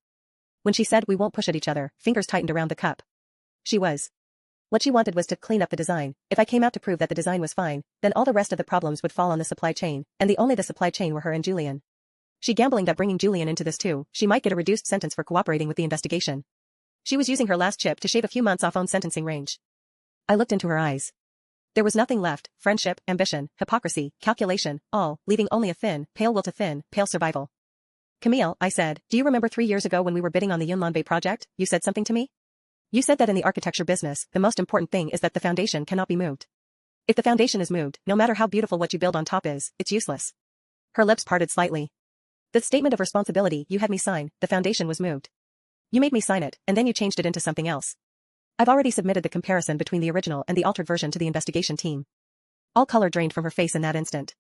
When she said we won't push at each other, fingers tightened around the cup. What she wanted was to clean up the design. If I came out to prove that the design was fine, then all the rest of the problems would fall on the supply chain, and the supply chain were her and Julian. She gambling that bringing Julian into this too, she might get a reduced sentence for cooperating with the investigation. She was using her last chip to shave a few months off own sentencing range. I looked into her eyes. There was nothing left, friendship, ambition, hypocrisy, calculation, all, leaving only a thin, pale will to thin, pale survival. "Camille," I said, "do you remember 3 years ago when we were bidding on the Yunlin Bay project, you said something to me? You said that in the architecture business, the most important thing is that the foundation cannot be moved. If the foundation is moved, no matter how beautiful what you build on top is, it's useless." Her lips parted slightly. "The statement of responsibility you had me sign, the foundation was moved. You made me sign it, and then you changed it into something else. I've already submitted the comparison between the original and the altered version to the investigation team." All color drained from her face in that instant.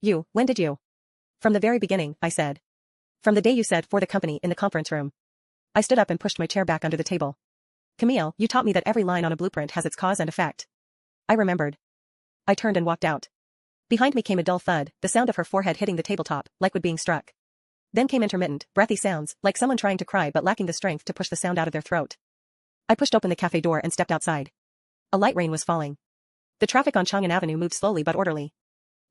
When did you?" "From the very beginning," I said. "From the day you said for the company in the conference room." I stood up and pushed my chair back under the table. "Camille, you taught me that every line on a blueprint has its cause and effect." I remembered. I turned and walked out. Behind me came a dull thud, the sound of her forehead hitting the tabletop, like wood being struck. Then came intermittent, breathy sounds, like someone trying to cry but lacking the strength to push the sound out of their throat. I pushed open the cafe door and stepped outside. A light rain was falling. The traffic on Chang'an Avenue moved slowly but orderly.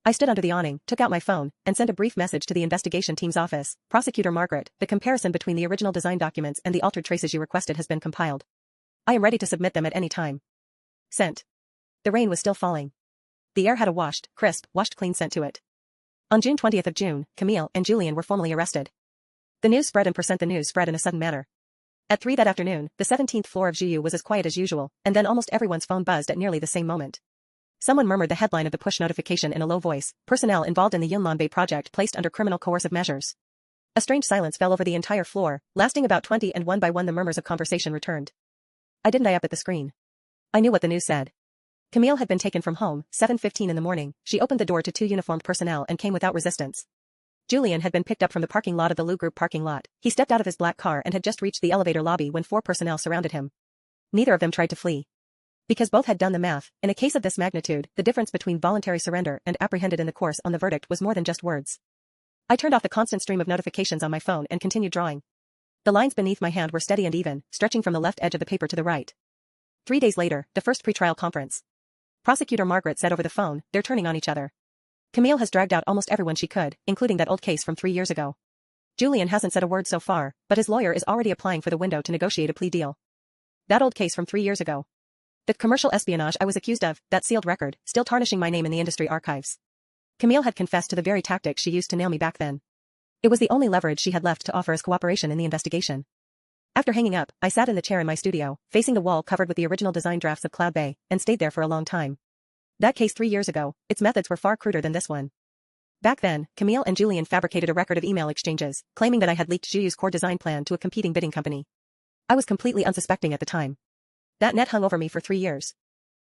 I stood under the awning, took out my phone, and sent a brief message to the investigation team's office. "Prosecutor Margaret, the comparison between the original design documents and the altered traces you requested has been compiled. I am ready to submit them at any time. Scent. The rain was still falling. The air had a washed, crisp, washed clean scent to it. On June 20th of June, Camille and Julian were formally arrested. The news spread and the news spread in a sudden manner. At 3 that afternoon, the 17th floor of Zhu Yu was as quiet as usual, and then almost everyone's phone buzzed at nearly the same moment. Someone murmured the headline of the push notification in a low voice: personnel involved in the Yunlanbei project placed under criminal coercive measures. A strange silence fell over the entire floor, lasting about 20, and one by one the murmurs of conversation returned. I didn't eye up at the screen. I knew what the news said. Camille had been taken from home, 7:15 in the morning. She opened the door to 2 uniformed personnel and came without resistance. Julian had been picked up from the parking lot of the Lu Group parking lot. He stepped out of his black car and had just reached the elevator lobby when 4 personnel surrounded him. Neither of them tried to flee. Because both had done the math, in a case of this magnitude, the difference between voluntary surrender and apprehended in the course on the verdict was more than just words. I turned off the constant stream of notifications on my phone and continued drawing. The lines beneath my hand were steady and even, stretching from the left edge of the paper to the right. 3 days later, the first pretrial conference. Prosecutor Margaret said over the phone, "They're turning on each other. Camille has dragged out almost everyone she could, including that old case from 3 years ago. Julian hasn't said a word so far, but his lawyer is already applying for the window to negotiate a plea deal. That old case from 3 years ago. The commercial espionage I was accused of, that sealed record, still tarnishing my name in the industry archives. Camille had confessed to the very tactics she used to nail me back then. It was the only leverage she had left to offer as cooperation in the investigation. After hanging up, I sat in the chair in my studio, facing the wall covered with the original design drafts of Cloud Bay, and stayed there for a long time. That case 3 years ago, its methods were far cruder than this one. Back then, Camille and Julian fabricated a record of email exchanges, claiming that I had leaked Zhu Yu's core design plan to a competing bidding company. I was completely unsuspecting at the time. That net hung over me for 3 years.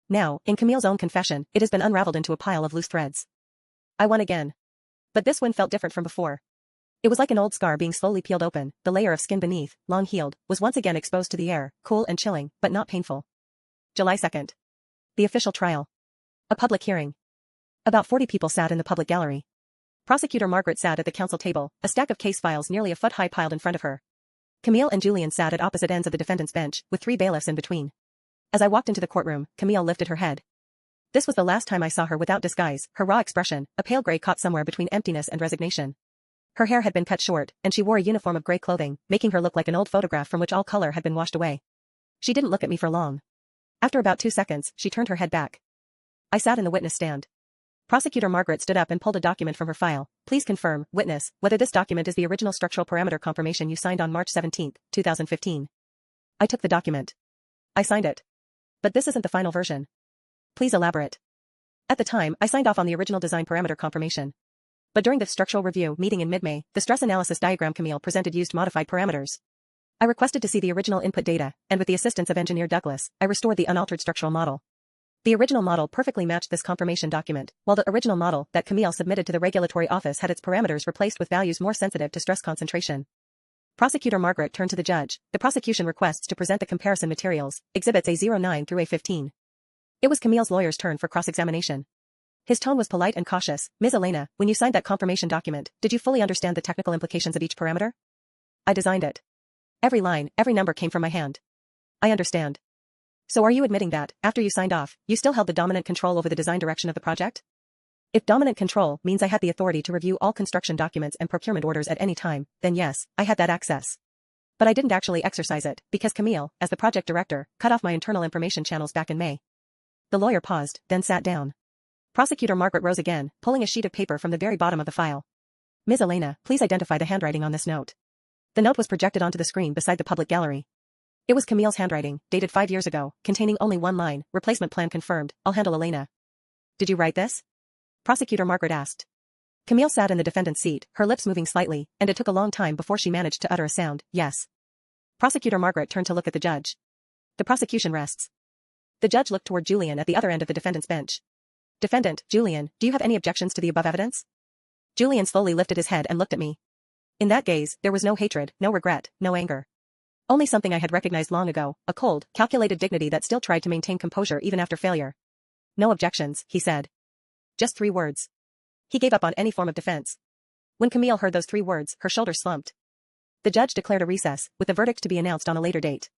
Now, in Camille's own confession, it has been unraveled into a pile of loose threads. I won again. But this one felt different from before. It was like an old scar being slowly peeled open. The layer of skin beneath, long healed, was once again exposed to the air, cool and chilling, but not painful. July 2nd. The official trial. A public hearing. About 40 people sat in the public gallery. Prosecutor Margaret sat at the counsel table, a stack of case files nearly a foot high piled in front of her. Camille and Julian sat at opposite ends of the defendant's bench, with 3 bailiffs in between. As I walked into the courtroom, Camille lifted her head. This was the last time I saw her without disguise, her raw expression, a pale gray caught somewhere between emptiness and resignation. Her hair had been cut short, and she wore a uniform of gray clothing, making her look like an old photograph from which all color had been washed away. She didn't look at me for long. After about 2 seconds, she turned her head back. I sat in the witness stand. Prosecutor Margaret stood up and pulled a document from her file. Please confirm, witness, whether this document is the original structural parameter confirmation you signed on March 17, 2015. I took the document. I signed it. But this isn't the final version. Please elaborate. At the time, I signed off on the original design parameter confirmation. But during the structural review meeting in mid-May, the stress analysis diagram Camille presented used modified parameters. I requested to see the original input data, and with the assistance of engineer Douglas, I restored the unaltered structural model. The original model perfectly matched this confirmation document, while the original model that Camille submitted to the regulatory office had its parameters replaced with values more sensitive to stress concentration. Prosecutor Margaret turned to the judge. The prosecution requests to present the comparison materials, exhibits A09 through A15. It was Camille's lawyer's turn for cross-examination. His tone was polite and cautious. Ms. Elena, when you signed that confirmation document, did you fully understand the technical implications of each parameter? I designed it. Every line, every number came from my hand. I understand. So are you admitting that, after you signed off, you still held the dominant control over the design direction of the project? If dominant control means I had the authority to review all construction documents and procurement orders at any time, then yes, I had that access. But I didn't actually exercise it, because Camille, as the project director, cut off my internal information channels back in May. The lawyer paused, then sat down. Prosecutor Margaret rose again, pulling a sheet of paper from the very bottom of the file. Ms. Elena, please identify the handwriting on this note. The note was projected onto the screen beside the public gallery. It was Camille's handwriting, dated 5 years ago, containing only one line: replacement plan confirmed, I'll handle Elena. Did you write this? Prosecutor Margaret asked. Camille sat in the defendant's seat, her lips moving slightly, and it took a long time before she managed to utter a sound, yes. Prosecutor Margaret turned to look at the judge. The prosecution rests. The judge looked toward Julian at the other end of the defendant's bench. Defendant, Julian, do you have any objections to the above evidence? Julian slowly lifted his head and looked at me. In that gaze, there was no hatred, no regret, no anger. Only something I had recognized long ago, a cold, calculated dignity that still tried to maintain composure even after failure. No objections, he said. Just 3 words. He gave up on any form of defense. When Camille heard those 3 words, her shoulders slumped. The judge declared a recess, with the verdict to be announced on a later date.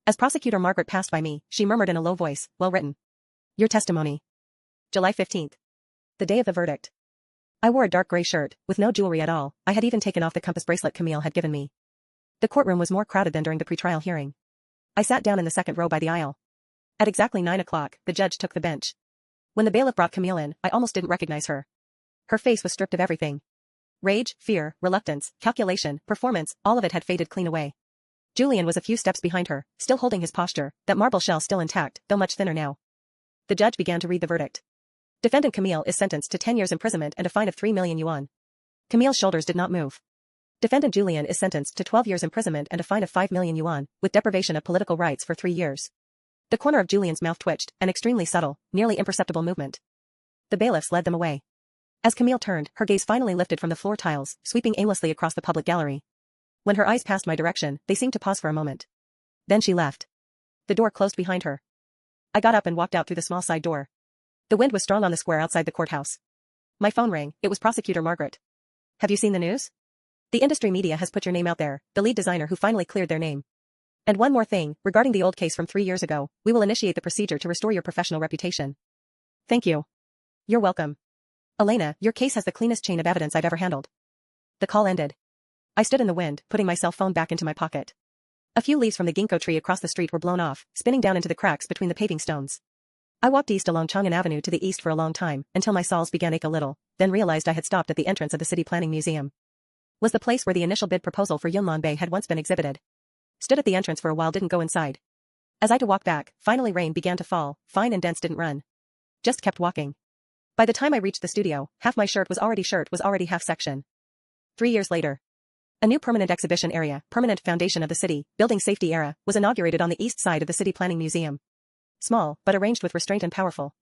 As Prosecutor Margaret passed by me, she murmured in a low voice, well written. Your testimony. July 15th. The day of the verdict. I wore a dark gray shirt, with no jewelry at all. I had even taken off the compass bracelet Camille had given me. The courtroom was more crowded than during the pretrial hearing. I sat down in the second row by the aisle. At exactly 9 o'clock, the judge took the bench. When the bailiff brought Camille in, I almost didn't recognize her. Her face was stripped of everything. Rage, fear, reluctance, calculation, performance, all of it had faded clean away. Julian was a few steps behind her, still holding his posture, that marble shell still intact, though much thinner now. The judge began to read the verdict. Defendant Camille is sentenced to 10 years imprisonment and a fine of 3 million yuan. Camille's shoulders did not move. Defendant Julian is sentenced to 12 years imprisonment and a fine of 5 million yuan, with deprivation of political rights for 3 years. The corner of Julian's mouth twitched, an extremely subtle, nearly imperceptible movement. The bailiffs led them away. As Camille turned, her gaze finally lifted from the floor tiles, sweeping aimlessly across the public gallery. When her eyes passed my direction, they seemed to pause for a moment. Then she left. The door closed behind her. I got up and walked out through the small side door. The wind was strong on the square outside the courthouse. My phone rang. It was Prosecutor Margaret. Have you seen the news? The industry media has put your name out there, the lead designer who finally cleared their name. And one more thing, regarding the old case from 3 years ago, we will initiate the procedure to restore your professional reputation. Thank you. You're welcome. Elena, your case has the cleanest chain of evidence I've ever handled. The call ended. I stood in the wind, putting my cell phone back into my pocket. A few leaves from the ginkgo tree across the street were blown off, spinning down into the cracks between the paving stones. I walked east along Chang'an Avenue to the east for a long time, until my soles began ache a little, then realized I had stopped at the entrance of the City Planning Museum. Was the place where the initial bid proposal for Yunlin had once been exhibited. Stood at the entrance for a while, didn't go inside. As I to walk back, finally rain began to fall, fine and dense, didn't run. Just kept walking. By the time I reached the studio, half my shirt was already half section. 3 years later. A new permanent exhibition area, permanent foundation of the city, building safety era, was inaugurated on the east side of the City Planning Museum. Small, but arranged with restraint and powerful.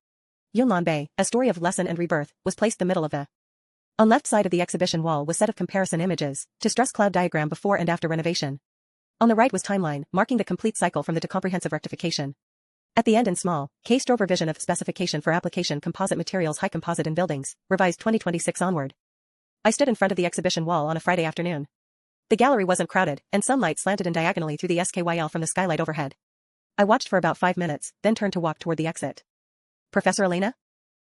Yunlin, a story of lesson and rebirth, was placed the middle of the. On left side of the exhibition wall was set of comparison images, to stress cloud diagram before and after renovation. On the right was timeline, marking the complete cycle from the to comprehensive rectification. At the end in small, case drove revision of specification for application composite materials high composite in buildings, revised 2026 onward. I stood in front of the exhibition wall on a Friday afternoon. The gallery wasn't crowded, and sunlight slanted in diagonally through the SKYL from the skylight overhead. I watched for about 5 minutes, then turned to walk toward the exit. Professor Elena?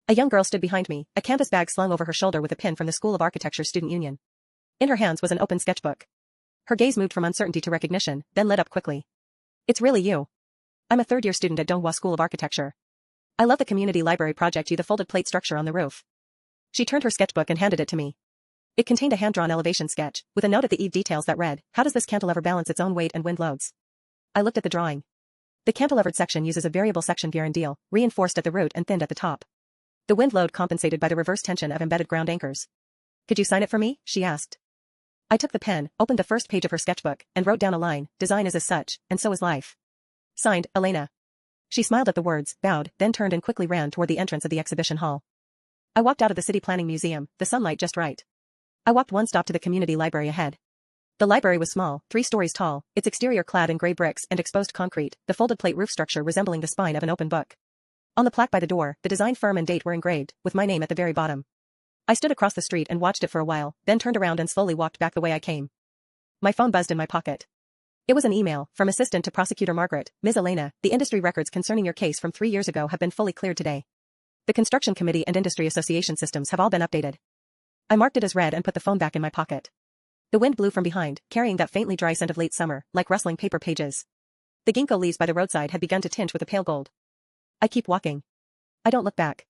A young girl stood behind me, a canvas bag slung over her shoulder with a pin from the School of Architecture's Student Union. In her hands was an open sketchbook. Her gaze moved from uncertainty to recognition, then lit up quickly. It's really you. I'm a third-year student at Donghua School of Architecture. I love the community library project the folded plate structure on the roof. She turned her sketchbook and handed it to me. It contained a hand-drawn elevation sketch, with a note at the eave details that read, "How does this cantilever balance its own weight and wind loads?" I looked at the drawing. The cantilevered section uses a variable section gear and deal, reinforced at the root and thinned at the top. The wind load compensated by the reverse tension of embedded ground anchors. Could you sign it for me? She asked. I took the pen, opened the first page of her sketchbook, and wrote down a line, "Design is as such, and so is life." Signed, Elena. She smiled at the words, bowed, then turned and quickly ran toward the entrance of the exhibition hall. I walked out of the City Planning Museum, the sunlight just right. I walked one stop to the community library ahead. The library was small, 3 stories tall, its exterior clad in gray bricks and exposed concrete, the folded plate roof structure resembling the spine of an open book. On the plaque by the door, the design firm and date were engraved, with my name at the very bottom. I stood across the street and watched it for a while, then turned around and slowly walked back the way I came. My phone buzzed in my pocket. It was an email, from Assistant to Prosecutor Margaret. "Ms. Elena, the industry records concerning your case from 3 years ago have been fully cleared today. The Construction Committee and Industry Association systems have all been updated." I marked it as read and put the phone back in my pocket. The wind blew from behind, carrying that faintly dry scent of late summer, like rustling paper pages. The ginkgo leaves by the roadside had begun to tint with a pale gold. I keep walking. I don't look back.